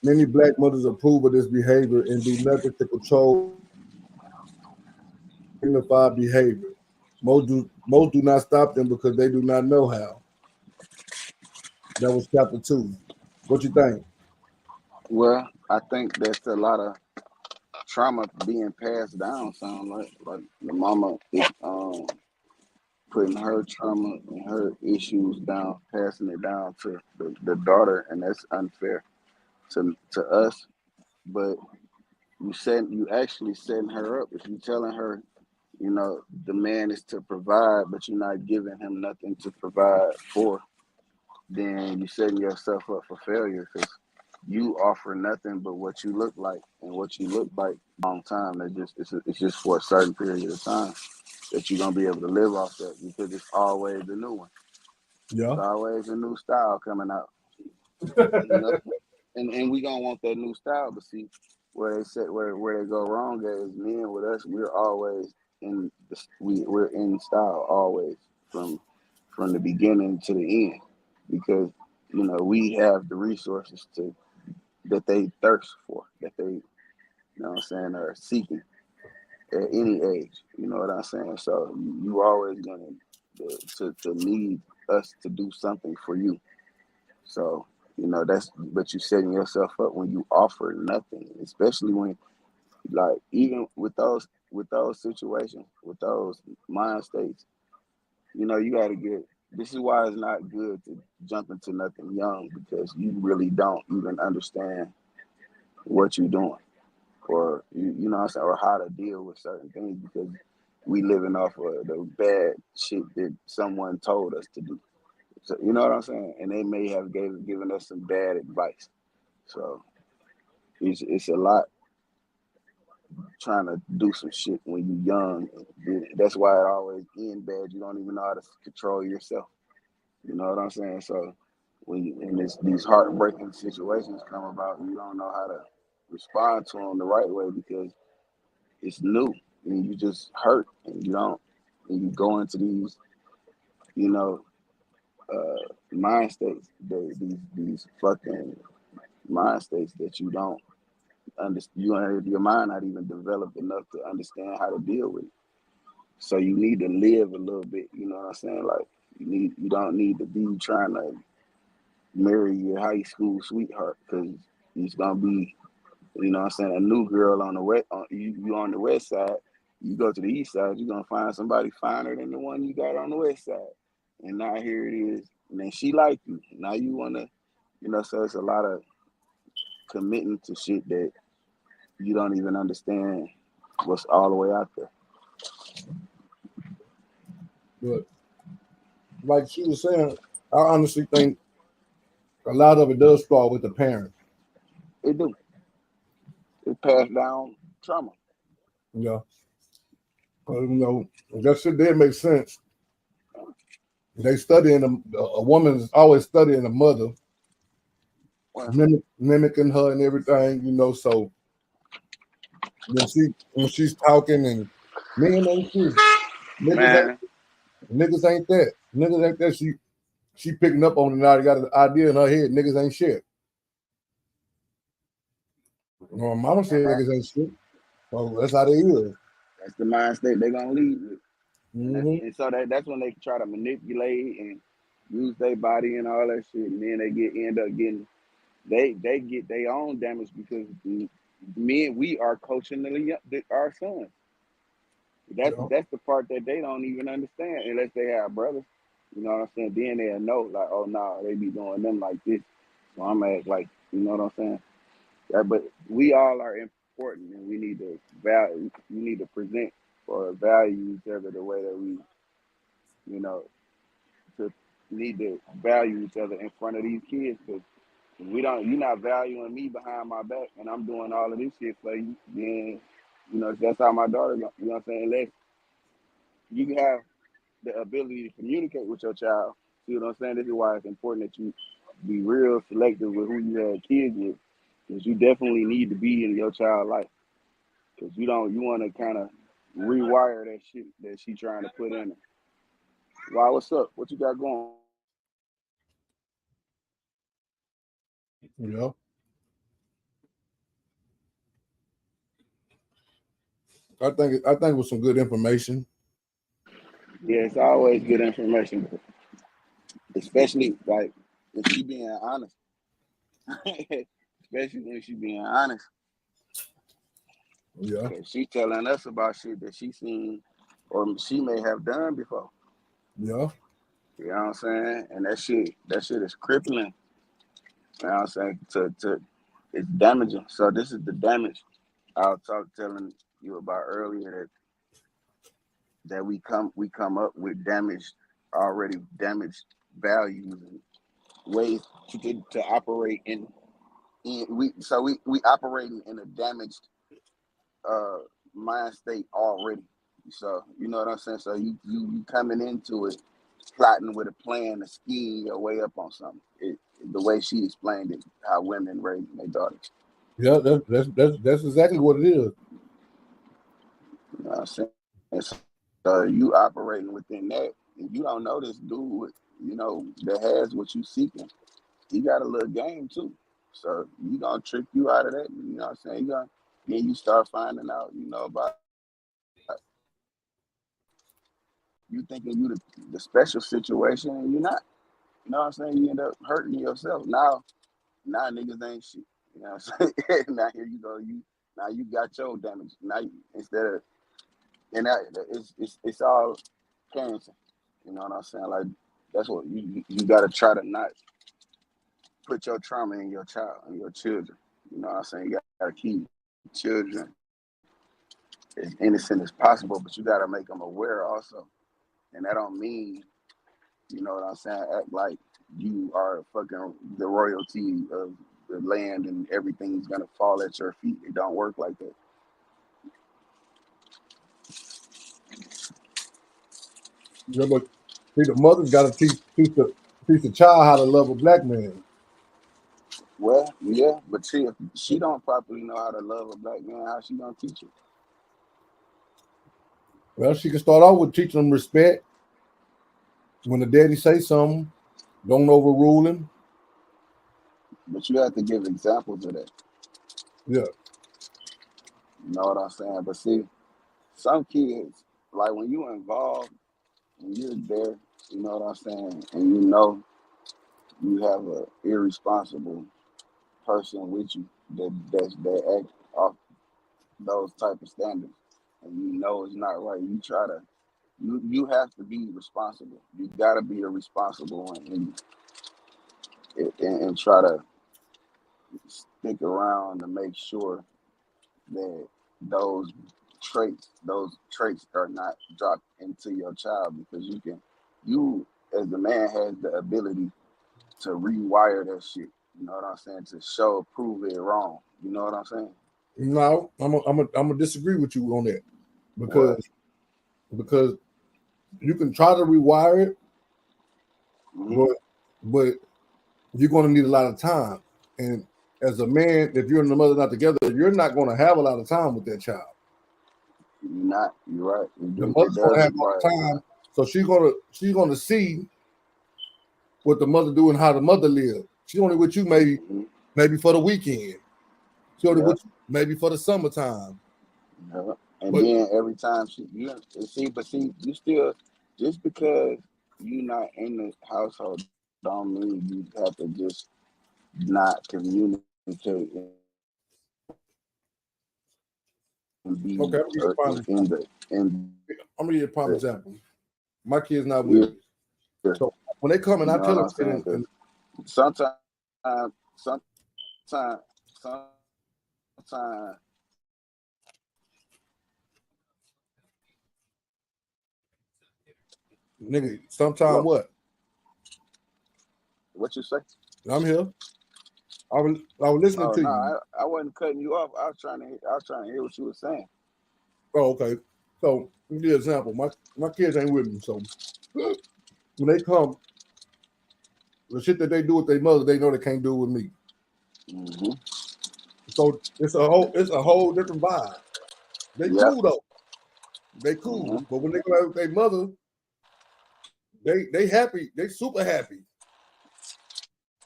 Many black mothers approve of this behavior and do nothing to control or dignified behavior. Most do not stop them because they do not know how. That was chapter 2. What you think? Well, I think there's a lot of trauma being passed down. Sound like the mama is putting her trauma and her issues down, passing it down to the daughter, and that's unfair to us. But you actually setting her up if you telling her, the man is to provide, but you're not giving him nothing to provide for. Then you setting yourself up for failure because you offer nothing but what you look like, and what you look like long time. That just it's just for a certain period of time that you're gonna be able to live off that because it's always a new one. It's Yeah. always a new style coming out, you know. And we gonna want that new style, but see where they go wrong is men with us. We're always we're in style always from the beginning to the end because we have the resources to that they thirst for, that they, what I'm saying, are seeking at any age. You know what I'm saying? So you always gonna to need us to do something for you. So but you setting yourself up when you offer nothing, especially when like even with those situations, with those mind states, you got to get. This is why it's not good to jump into nothing young because you really don't even understand what you're doing or you know what I'm saying, or how to deal with certain things because we living off of the bad shit that someone told us to do. So you know what I'm saying? And they may have given us some bad advice. So it's a lot trying to do some shit when you're young. That's why it always ends bad. You don't even know how to control yourself. You know what I'm saying? So when these heartbreaking situations come about, you don't know how to respond to them the right way because it's new and you just hurt and you don't and you go into these you know mind states, these fucking mind states that you don't understand. Your mind not even developed enough to understand how to deal with it. So you need to live a little bit. You know what I'm saying? Like you don't need to be trying to marry your high school sweetheart because it's gonna be, what I'm saying, a new girl on the west. You on the west side. You go to the east side, you're gonna find somebody finer than the one you got on the west side. And now here it is, and then she like you. Now you wanna, so it's a lot of committing to shit that you don't even understand what's all the way out there. But like she was saying, I honestly think a lot of it does start with the parents. It do. It passed down trauma. Yeah. That shit did make sense. They studying a woman is always studying a mother, Well, mimicking her and everything. So when she's talking and men ain't shit. Niggas ain't man, niggas ain't that. Niggas ain't that. She picking up on it now. Got an idea in her head. Niggas ain't shit. Mama said niggas ain't shit. So that's how they is. that's the mind state they're gonna lead with. Mm-hmm. And so that's when they try to manipulate and use their body and all that shit, and then they end up getting they get their own damage because men we are coaching our sons. Yeah. That's the part that they don't even understand unless they have brothers. You know what I'm saying? Then they'll know like, oh no, they be doing them like this, so I'm act like, you know what I'm saying? But we all are important, and we need to value. We need to present or value each other the way that we, you know, to need to value each other in front of these kids. Because we don't, you're not valuing me behind my back, and I'm doing all of this shit for you. Then, that's how my daughter, you know what I'm saying? Unless you have the ability to communicate with your child. See what I'm saying? This is why it's important that you be real selective with who you have kids with, because you definitely need to be in your child's life. Because you want to kind of rewire that shit that she trying to put in her. Why? What's up? What you got going? Yeah. I think it was some good information. Yeah, it's always good information, especially like if she being honest. Especially when she being honest. Yeah, Cause she telling us about shit that she seen or she may have done before. yeah, You know what I'm saying? And that shit is crippling. You know what I'm saying? To it's damaging. So this is the damage I was telling you about earlier that we come up with damaged already damaged values and ways to operate we operating in a damaged uh mind state already. So you know what I'm saying? So you coming into it plotting with a plan, a scheme your way up on something. The way she explained it, how women raise their daughters. yeah. That's exactly what it is. You know what I'm saying? So you operating within that, and you don't know this dude, that has what you seeking. He got a little game too. So you gonna trick you out of that. You know what I'm saying? Then you start finding out, about you thinking you the special situation, and you're not. You know what I'm saying? You end up hurting yourself. Now niggas ain't shit. You know what I'm saying? Now here you go. Now you got your damage. Now instead of and that it's all parenting. You know what I'm saying? Like that's what you got to try to not put your trauma in your child and your children. You know what I'm saying? You got to keep children as innocent as possible, but you got to make them aware also. And that don't mean, you know what I'm saying, act like you are fucking the royalty of the land and everything's gonna fall at your feet. It don't work like that. Yeah, but see, the mother's got to teach the child how to love a black man. Well, yeah, but see, if she don't properly know how to love a black man, how she gonna teach it? Well, she can start out with teaching them respect. When the daddy say something, don't overrule him. But you have to give examples of that. Yeah, You know what I'm saying? But see, some kids, like when you involved, when you're there, you know what I'm saying, and you have a irresponsible person with you that act off those type of standards, and it's not right. You have to be responsible. You got to be a responsible one, and try to stick around to make sure that those those traits are not dropped into your child, because you as the man has the ability to rewire that shit. You know what I'm saying? To prove it wrong. You know what I'm saying? no, I'm gonna disagree with you on that What? because you can try to rewire it, Mm-hmm. but you're going to need a lot of time. And as a man, if you and the mother not together, you're not going to have a lot of time with that child. You're not. You're right. The It mother's going to does have all require the time. time, so she's gonna see what the mother do and how the mother live. She's only with you Mm-hmm. maybe for the weekend. She only Yeah. with you maybe for the summertime. Yeah. And But then every time but see, you still, just because you're not in the household, don't mean you have to just not communicate and be okay, I'm gonna give you a prime in example. the in I'm gonna give you a prime the example. My kid's not with yeah. me, so when they come and You I know tell what them, I'm saying? Because sometimes, sometimes, sometimes, nigga, sometime hello, what? what you say? I'm here. I was listening Oh to no, you. I wasn't cutting you off. I was trying to hear what you were saying. Oh, okay. So give you an example. My kids ain't with me, so when they come, the shit that they do with their mother, they know they can't do with me. Hmm. So it's a whole different vibe. They Yep. cool though. They Hmm. cool. But when they go out with their mother, they happy. They super happy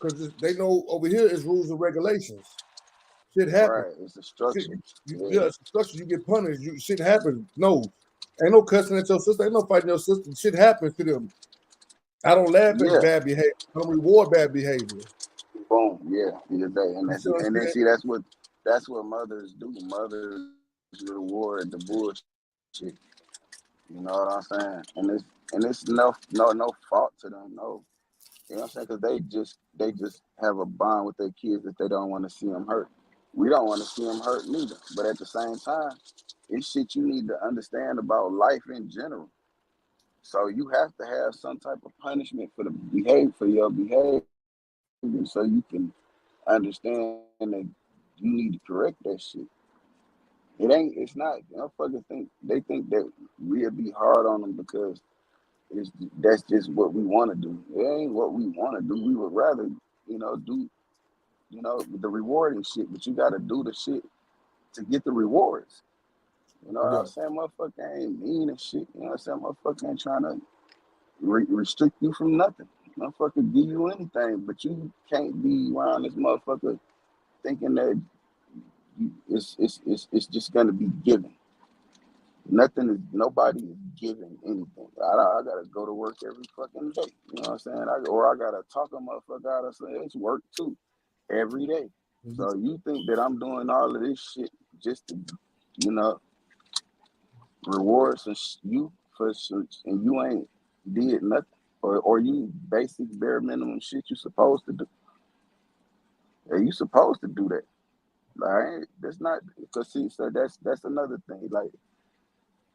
because they know over here is rules and regulations. Shit happen. Right. It's a Shit, structure. Yeah. yeah, it's a structure. You get punished. Shit happens. No, Ain't no cussing at your sister. Ain't no fighting your sister. Shit happens to them. I don't laugh at Yeah. bad behavior. I don't reward bad behavior. Boom. Yeah. And You see what I'm then saying? see that's what mothers do. Mothers reward the bullshit. You know what I'm saying? And it's no fault to them. No. You know what I'm saying? Because they just have a bond with their kids that they don't want to see them hurt. We don't want to see them hurt neither. But at the same time, it's shit you need to understand about life in general. So you have to have some type of punishment for the behavior for your behavior, so you can understand that you need to correct that shit. It's not. They think that we'll be hard on them because that's just what we want to do. It ain't what we want to do. We would rather, do, the rewarding shit, but you got to do the shit to get the rewards. You know what Yeah. I'm saying? Motherfucker ain't mean and shit. You know what I'm saying? Motherfucker ain't trying to restrict you from nothing. Motherfucker give you anything, but you can't be around this motherfucker thinking that it's just gonna be given. Nobody is giving anything. I gotta go to work every fucking day. You know what I'm saying? I gotta talk a motherfucker out of saying it's work too, every day. Mhm. So you think that I'm doing all of this shit just to, you know, reward you for some, and you ain't did nothing, or you basic bare minimum shit you supposed to do. Yeah, you supposed to do that. Like that's not because see, so that's another thing. Like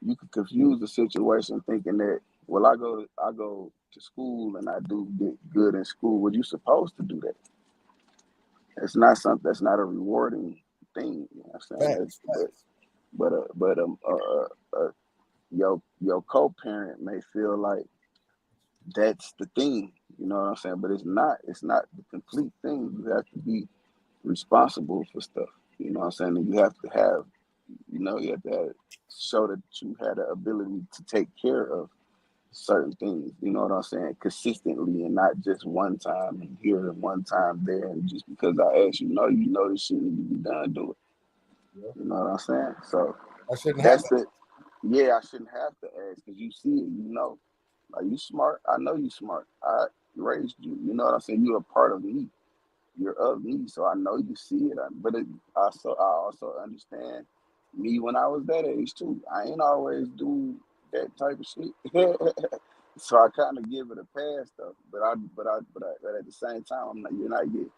you could confuse the situation thinking that I go to school and I do get good in school. Well, you supposed to do that. It's not something that's not a rewarding thing. You know what I'm saying? Facts. Facts. But your co-parent may feel like that's the thing. You know what I'm saying? But it's not. It's not the complete thing. You have to be responsible for stuff. You know what I'm saying? And you have to have. You have to show that you had the ability to take care of certain things. You know what I'm saying? Consistently and not just one time and here and one time there. And just because I asked you know this shit need to be done, do it. Yeah. You know what I'm saying? So I shouldn't have that's to. the yeah. I shouldn't have to ask because you see it. You know, like you smart. I know you smart. I raised you. You know what I'm saying? You're a part of me. You're of me, so I know you see it. But I also understand me when I was that age too. I ain't always do that type of shit, so I kind of give it a pass though. But at the same time, I'm not. You're not getting.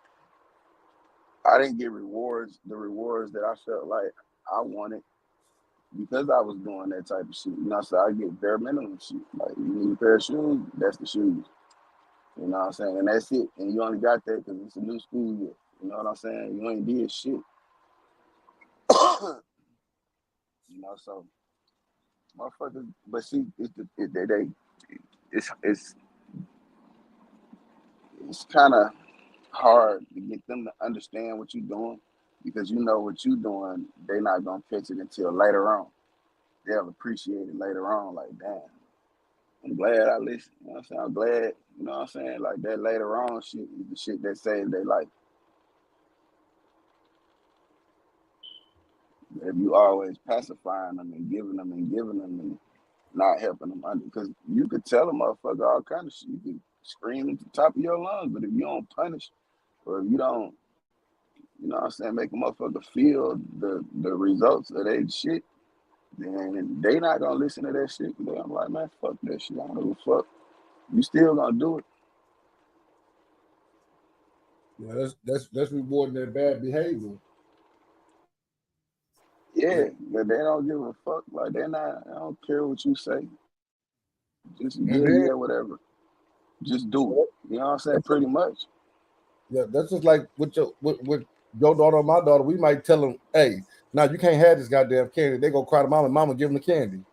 I didn't get the rewards that I felt like I wanted because I was doing that type of shit. You know, so I get bare minimum shit. Like you need a pair of shoes, that's the shoes. You know what I'm saying? And that's it. And you only got that because it's a new school year. You know what I'm saying? You ain't did shit. So motherfuckers. But see, it's it's it's kind of hard to get them to understand what you're doing because you know what you're doing. They're not gonna catch it until later on. They'll appreciate it later on. Like, damn, I'm glad I listened. You know what I'm saying? I'm glad. You know what I'm saying? Like that later on shit, the shit that says they like. If you always pacifying them and giving them and not helping them under, because you could tell a motherfucker all kind of shit. You could scream at the top of your lungs, but if you don't punish or if you don't, you know what I'm saying, make a motherfucker feel the results of that shit, then they not gonna listen to that shit. Cause I'm like, man, fuck that shit. I don't give a fuck. You still gonna do it. Yeah, that's rewarding their bad behavior. Yeah, but they don't give a fuck. Like they not. I don't care what you say. Just And yeah, then yeah, whatever. Just do it. You know what I'm saying? that's Pretty much. yeah, that's just like with your daughter or my daughter. We might tell them, "Hey, now you can't have this goddamn candy." They go cry to mama. Mama give them the candy.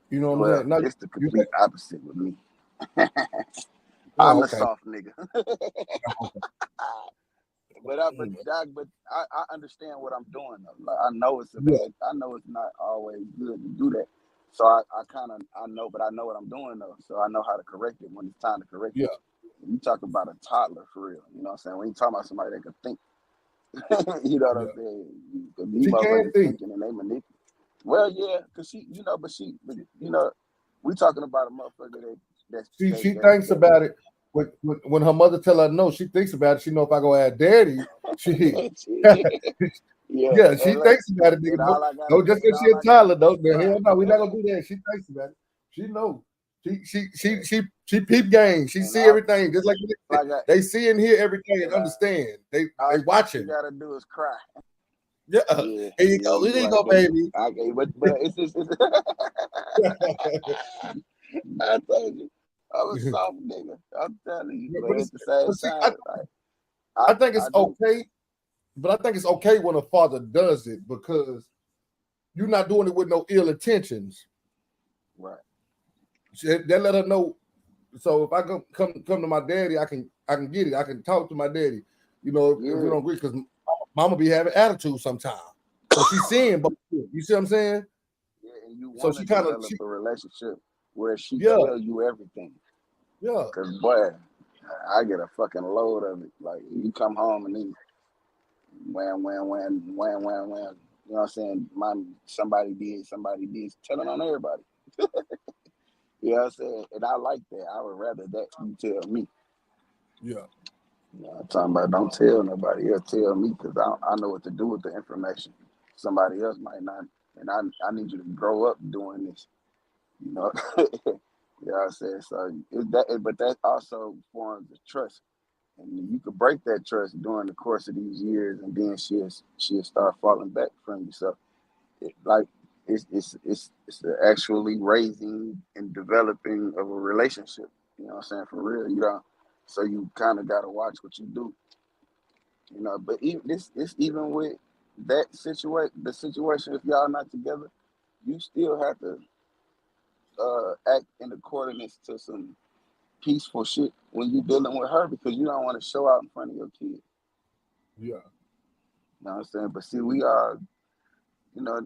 You know what I'm Well, saying? No, it's the you complete opposite with me. I'm oh, the okay. soft nigga. But I understand what I'm doing though. Like I know it's a Yeah, bad. I know it's not always good to do that. So I kind of I know, but I know what I'm doing though. So I know how to correct it when it's time to correct yeah, it. You talk about a toddler for real. You know what I'm saying? When you talk about somebody that can think, You know what Yeah. I'm saying? These She can motherfuckers think. thinking and they manipulate. Well, yeah, cause she, we talking about a motherfucker She thinks about it when her mother tell her no. She thinks about it. She know if I go ask daddy, she yeah, yeah, she and look, thinks about it, nigga. and all I gotta No, do, just and because she all a I gotta toddler, do though. is The cry. hell no, we're not gonna do that. She thinks about it. She know. She peep game. She And see all everything. Just like I got, they see and hear everything and and understand. They all you watching. gotta do is cry. Yeah. Yeah, Here you yeah, go. Here you you right. go, baby. But it's just, I told you, I'm a soft nigga. I'm telling you, but at the same But see, time, like I think I it's do. okay. But I think it's okay when a father does it because you're not doing it with no ill intentions. Right. They let her know. So if I come to my daddy, I can get it. I can talk to my daddy. You know, if we don't agree, because mama be having attitude sometimes. So she's seeing, but you see what I'm saying? Yeah, and you So want to she kind of, develop a relationship where she yeah, tell you everything. yeah, Cause boy, I get a fucking load of it. Like you come home and then wham. You know what I'm saying? Somebody did, telling on everybody. You know what I'm saying? And I like that. I would rather that you tell me. yeah. You know, I'm talking about don't tell nobody else. Tell me because I know what to do with the information. Somebody else might not. And I need you to grow up doing this. You know, you know what I'm saying? So but that also forms the trust. And you could break that trust during the course of these years, and then she'll start falling back from you. So, it's actually raising and developing of a relationship. You know what I'm saying? For real, you know. So you kind of gotta watch what you do. You know, but even this even with the situation, if y'all not together, you still have to act in accordance to some peaceful shit when you're dealing with her because you don't want to show out in front of your kids. Yeah. You know what I'm saying? But see, we are,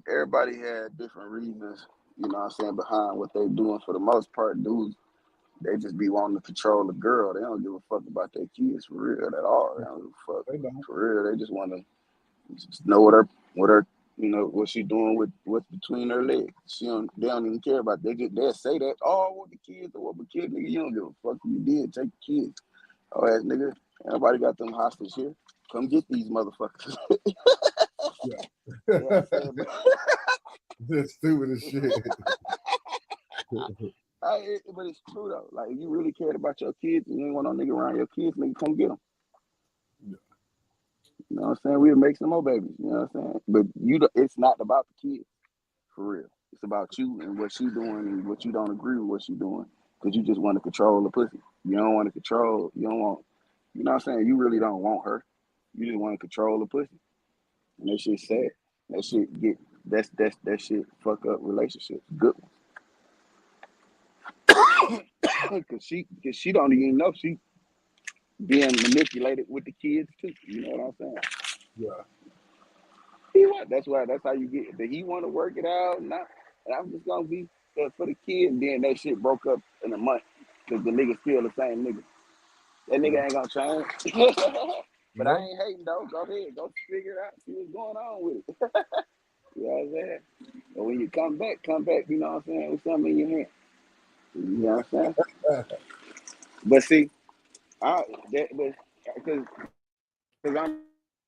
everybody had different reasons, you know what I'm saying, behind what they're doing. For the most part, dudes, they just be wanting to control the girl. They don't give a fuck about their kids for real at all. They don't give a fuck for real. They just want to just know what she doing with what's between her legs. They don't even care about it. They'll say that, oh, I want the kids, I want the kids, nigga. You don't give a fuck who you did. Take the kids. Oh, ass nigga. Everybody got them hostage here. Come get these motherfuckers. Yeah. You know what I'm saying? That's stupid as shit. But it's true though. Like if you really cared about your kids and you ain't want no nigga around your kids, nigga, come get them. Yeah. You know what I'm saying? We'll make some more babies. You know what I'm saying? But it's not about the kids for real. It's about you and what she doing and what you don't agree with what she doing because you just want to control the pussy. You don't want to control. You don't want. You know what I'm saying? You really don't want her. You just want to control the pussy. And that shit sad. That shit fuck up relationships. Good one. Cause she don't even know she being manipulated with the kids too. You know what I'm saying? Yeah. That's how you get it. But he want to work it out, and I'm just gonna be for the kid. And then that shit broke up in a month because the nigga still the same nigga. That nigga ain't gonna change. But I ain't hating though. Go ahead, go figure it out. See what's going on with it. You know what I'm saying? But when you come back, you know what I'm saying, with something in your hand. You know what I'm saying? But see, because I'm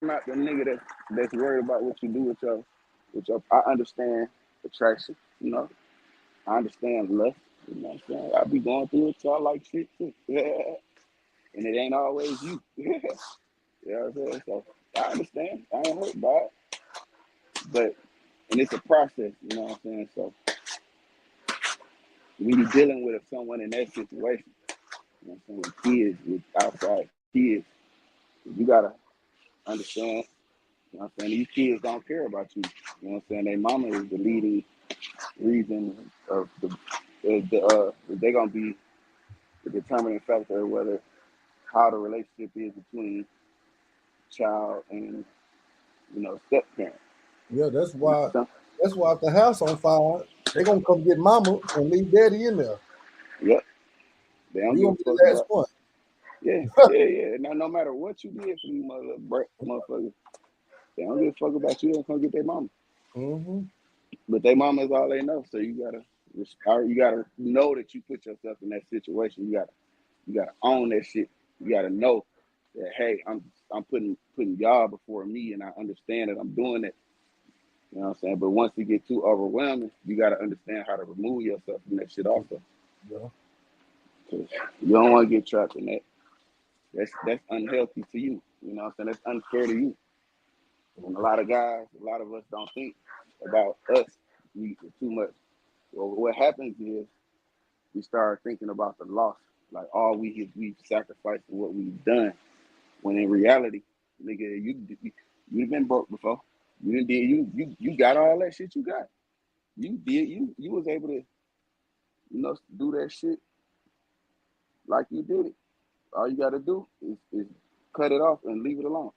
not the nigga that's worried about what you do with your. I understand attraction, you know. I understand lust, you know what I'm saying. I be going through it, so I like shit too. And it ain't always you. You know what I'm saying? So I understand. I ain't hurt by it. But and it's a process, you know what I'm saying? So when you're dealing with someone in that situation, you know what I'm saying, with kids, with outside kids, you gotta understand, you know what I'm saying, these kids don't care about you. You know what I'm saying? Their mama is the leading reason of they're gonna be the determining factor of whether how the relationship is between child and, step parent. Yeah, that's why. So, That's why if the house on fire, they gonna come get mama and leave daddy in there. yep, they don't You give gonna a be fuck the last about. one. Yeah. No matter what you did for these motherfuckers, They don't give a fuck about you. They don't come get their mama. Mm-hmm. But their mama is all they know. So you gotta know that you put yourself in that situation. You gotta own that shit. You gotta know that, hey, I'm putting y'all before me, and I understand that I'm doing it. You know what I'm saying? But once it get too overwhelming, you gotta understand how to remove yourself from that shit also. Yeah. 'Cause you don't want to get trapped in that. That's unhealthy to you. You know what I'm saying? That's unfair to you. And a lot of us don't think about us too much. Well, what happens is we start thinking about the loss, like all we've sacrificed and what we've done. When in reality, nigga, you've been broke before. You got all that shit you got. You was able to, do that shit like you did it. All you got to do is cut it off and leave it alone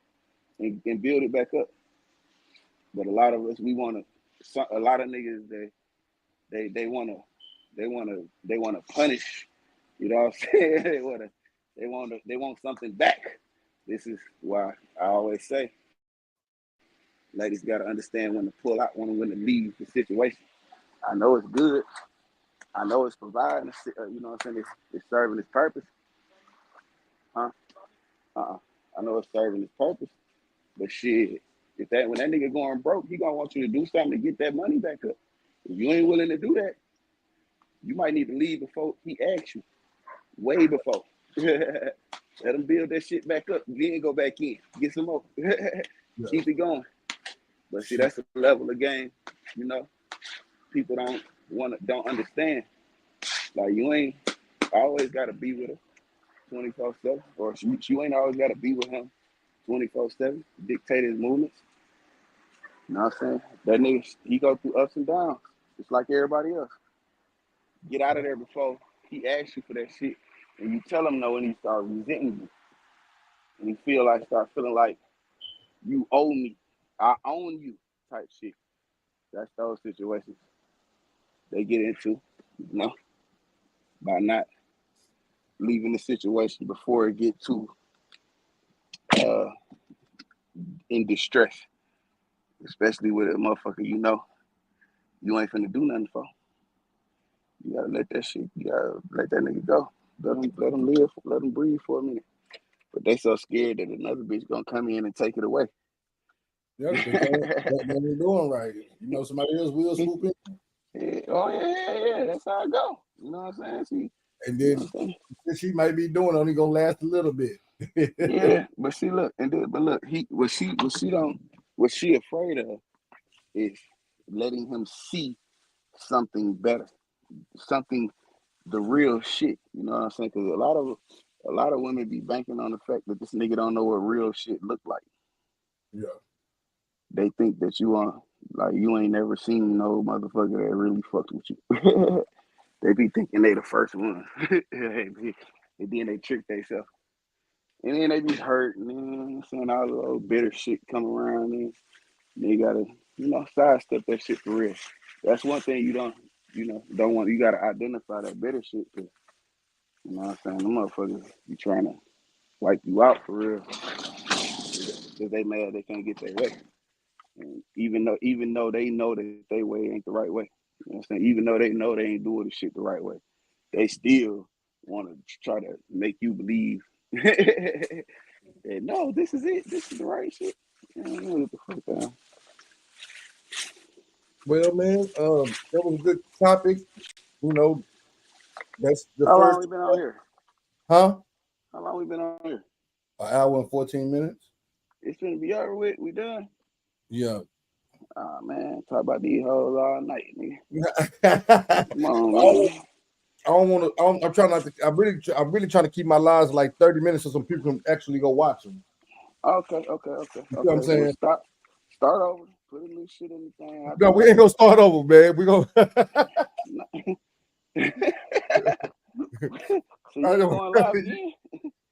and build it back up. But a lot of us, a lot of niggas, they wanna punish. You know what I'm saying? they want something back. This is why I always say, ladies got to understand when to pull out, when to leave the situation. I know it's good. I know it's providing. You know what I'm saying? It's serving its purpose. Huh? I know it's serving its purpose. But shit, when that nigga going broke, he gonna want you to do something to get that money back up. If you ain't willing to do that, you might need to leave before he asks you. Way before. Let him build that shit back up. Then go back in. Get some more. Keep it going. But see, that's a level of game, people don't understand. Like, you ain't always gotta be with her 24/7, or you ain't always gotta be with him 24/7, dictate his movements. You know what I'm saying? That nigga, he go through ups and downs, just like everybody else. Get out of there before he asks you for that shit. And you tell him no, and he start resenting you. And he start feeling like you owe me. I own you type shit. That's those situations they get into, by not leaving the situation before it get too in distress. Especially with a motherfucker you ain't finna do nothing for. You gotta let that nigga go. Let him live, let him breathe for a minute. But they so scared that another bitch gonna come in and take it away. Yeah, they're doing right. Somebody else will swoop in. Yeah. Oh yeah. That's how it go. You know what I'm saying? And then she might be doing only gonna last a little bit. Yeah, but see, look, what she afraid of is letting him see something better, something, the real shit. You know what I'm saying? Because a lot of women be banking on the fact that this nigga don't know what real shit look like. Yeah. They think that you ain't never seen no motherfucker that really fucked with you. They be thinking they the first one. And then they trick themselves. And then they be hurt, and then saying all the little bitter shit come around, and they gotta, sidestep that shit for real. That's one thing you don't want. You gotta identify that bitter shit, cause you know what I'm saying. The motherfuckers be trying to wipe you out for real, cause they mad they can't get their way. And even though they know that their way ain't the right way, you know what I'm saying. Even though they know they ain't doing the shit the right way, they still want to try to make you believe. No, this is it. This is the right shit. What the fuck, Well, man, that was a good topic. That's the How first. long we been on here? Huh? How long we been on here? An hour and 14 minutes. It's gonna be over with. We done. Yeah. Oh man, talk about these hoes all night, I nigga. Come on, man. don't want to. I'm trying not to. I'm really trying to keep my lives like 30 minutes so some people can actually go watch them. Okay. You know what I'm saying? Well, start over. Put a new shit in the thing. No, we ain't gonna start over, man. We gonna. So you ain't going live again?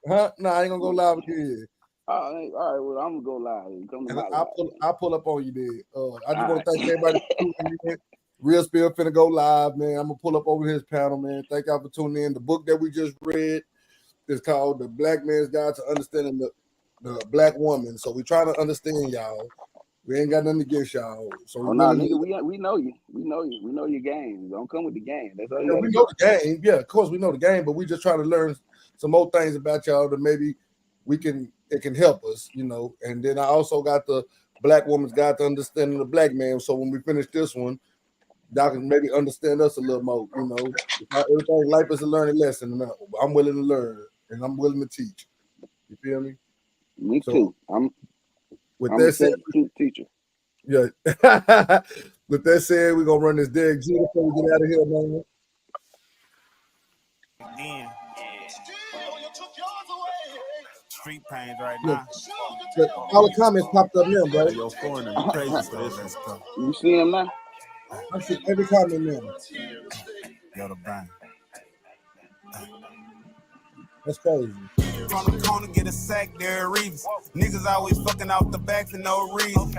Huh? No, I ain't gonna go live again. All right. Well, I'm gonna go live. Come to my live. I'll pull up on you there. I just want to All thank everybody for tuning in. Real Spill finna go live, man. I'm gonna pull up over his panel, man. Thank y'all for tuning in. The book that we just read is called "The Blackman'S Guide to Understanding the Black Woman." So we're trying to understand y'all. We ain't got nothing against y'all. So Oh no, nigga, we know you. We know you. We know your game. Don't come with the game. That's all you we know the game. Yeah, of course we know the game, but we just try to learn some more things about y'all that maybe it can help us, you know. And then I also got the Black Woman's Guide to Understanding the Black Man. So when we finish this one, y'all can maybe understand us a little more, you know. Everything life is a learning lesson, and I'm willing to learn and I'm willing to teach. You feel me? Me too. I'm that a substitute teacher. Yeah. With that said, we're gonna run this Derek G before we get out of here, man. Again. Street pains right now. All the comments popped up now, bro. Hey, yo, foreigner, you crazy for this one. You see him now? I see every comment now. Yo, the bang. That's crazy. From the corner, get a sack, there Reeves. Niggas always fucking out the back for no reason.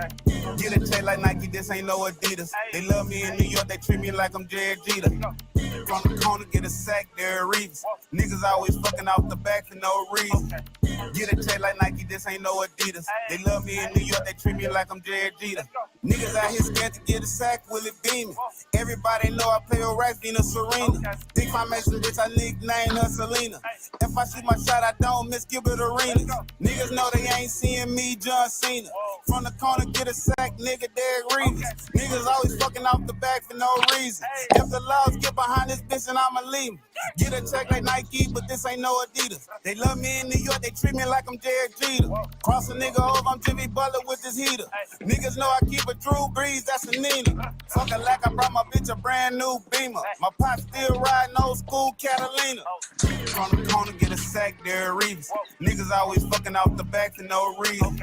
Get a check like Nike, this ain't no Adidas. They love me in New York, they treat me like I'm Jared Jeter. From the corner, get a sack, there Reeves. Niggas always fucking out the back for no reason. Get a check like Nike, this ain't no Adidas. They love me in New York, they treat me like I'm Jared Jeter. Niggas out here scared to get a sack, will it be me? Everybody know I play with Rack, Venus Serena. Big Formation, bitch, I nickname her Selena. If I shoot my shot, I don't miss Gilbert Arenas. Niggas know they ain't seeing me, John Cena. From the corner, get a sack, nigga, Derek Reeves. Niggas always fucking off the back for no reason. If the laws get behind this bitch, and I'ma leave 'em. Get a check like Nike, but this ain't no Adidas. They love me in New York, they treat me like I'm Jared Jeter. Cross a nigga over, I'm Jimmy Butler with this heater. Niggas know I keep a Drew Brees, that's a Nina. Fucking like I brought my bitch a brand new Beamer. My pop still riding old school Catalina. From the corner, get a sack, there Reeves. Niggas always fucking off the back for no reason.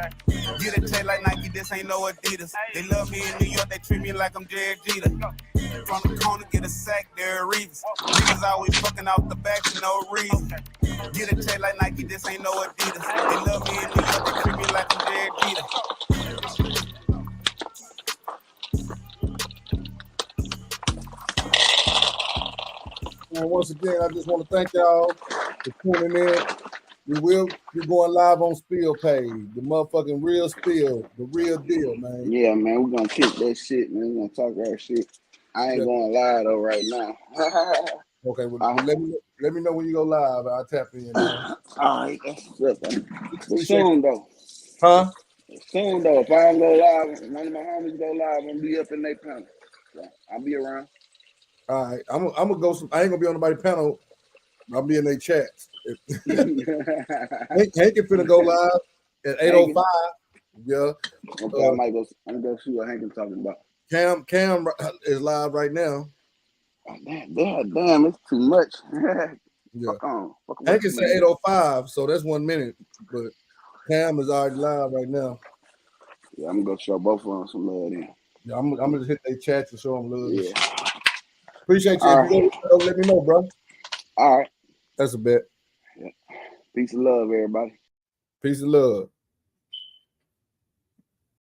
Get a check like Nike, this ain't no Adidas. They love me in New York, they treat me like I'm Jared Jeter. From the corner, get a sack, there Reeves. Niggas always fucking out the back for no reason. Get a check like Nike, this ain't no Adidas. They love me in New York, they treat me like I'm Jared Jeter. And once again, I just want to thank y'all for tuning in. We will be going live on Spill Page, the motherfucking real Spill, the real deal, man. Yeah, man, we're gonna kick that shit, man. We're gonna talk our shit. I ain't going live though right now. Okay, well, let me know when you go live. I'll tap in. All right, that's good, man. But soon though. Huh? Soon though, if I don't go live, one of my homies go live, I'm gonna be up in their panel. So I'll be around. All right, I'm gonna go. I ain't gonna be on nobody's panel. I'll be in their chats. Hank is finna go live at 8:05. Yeah. Okay, I might go. I'm gonna go see what Hank is talking about. Cam is live right now. Oh, damn, it's too much. Yeah. Fuck on. Hank is at 8:05, so that's 1 minute. But Cam is already live right now. Yeah, I'm gonna go show both of them some love then. Yeah, I'm gonna hit their chats and show them love. Yeah. Appreciate you. Right. Let me know, bro. All right. That's a bet. Yeah. Peace and love, everybody. Peace and love.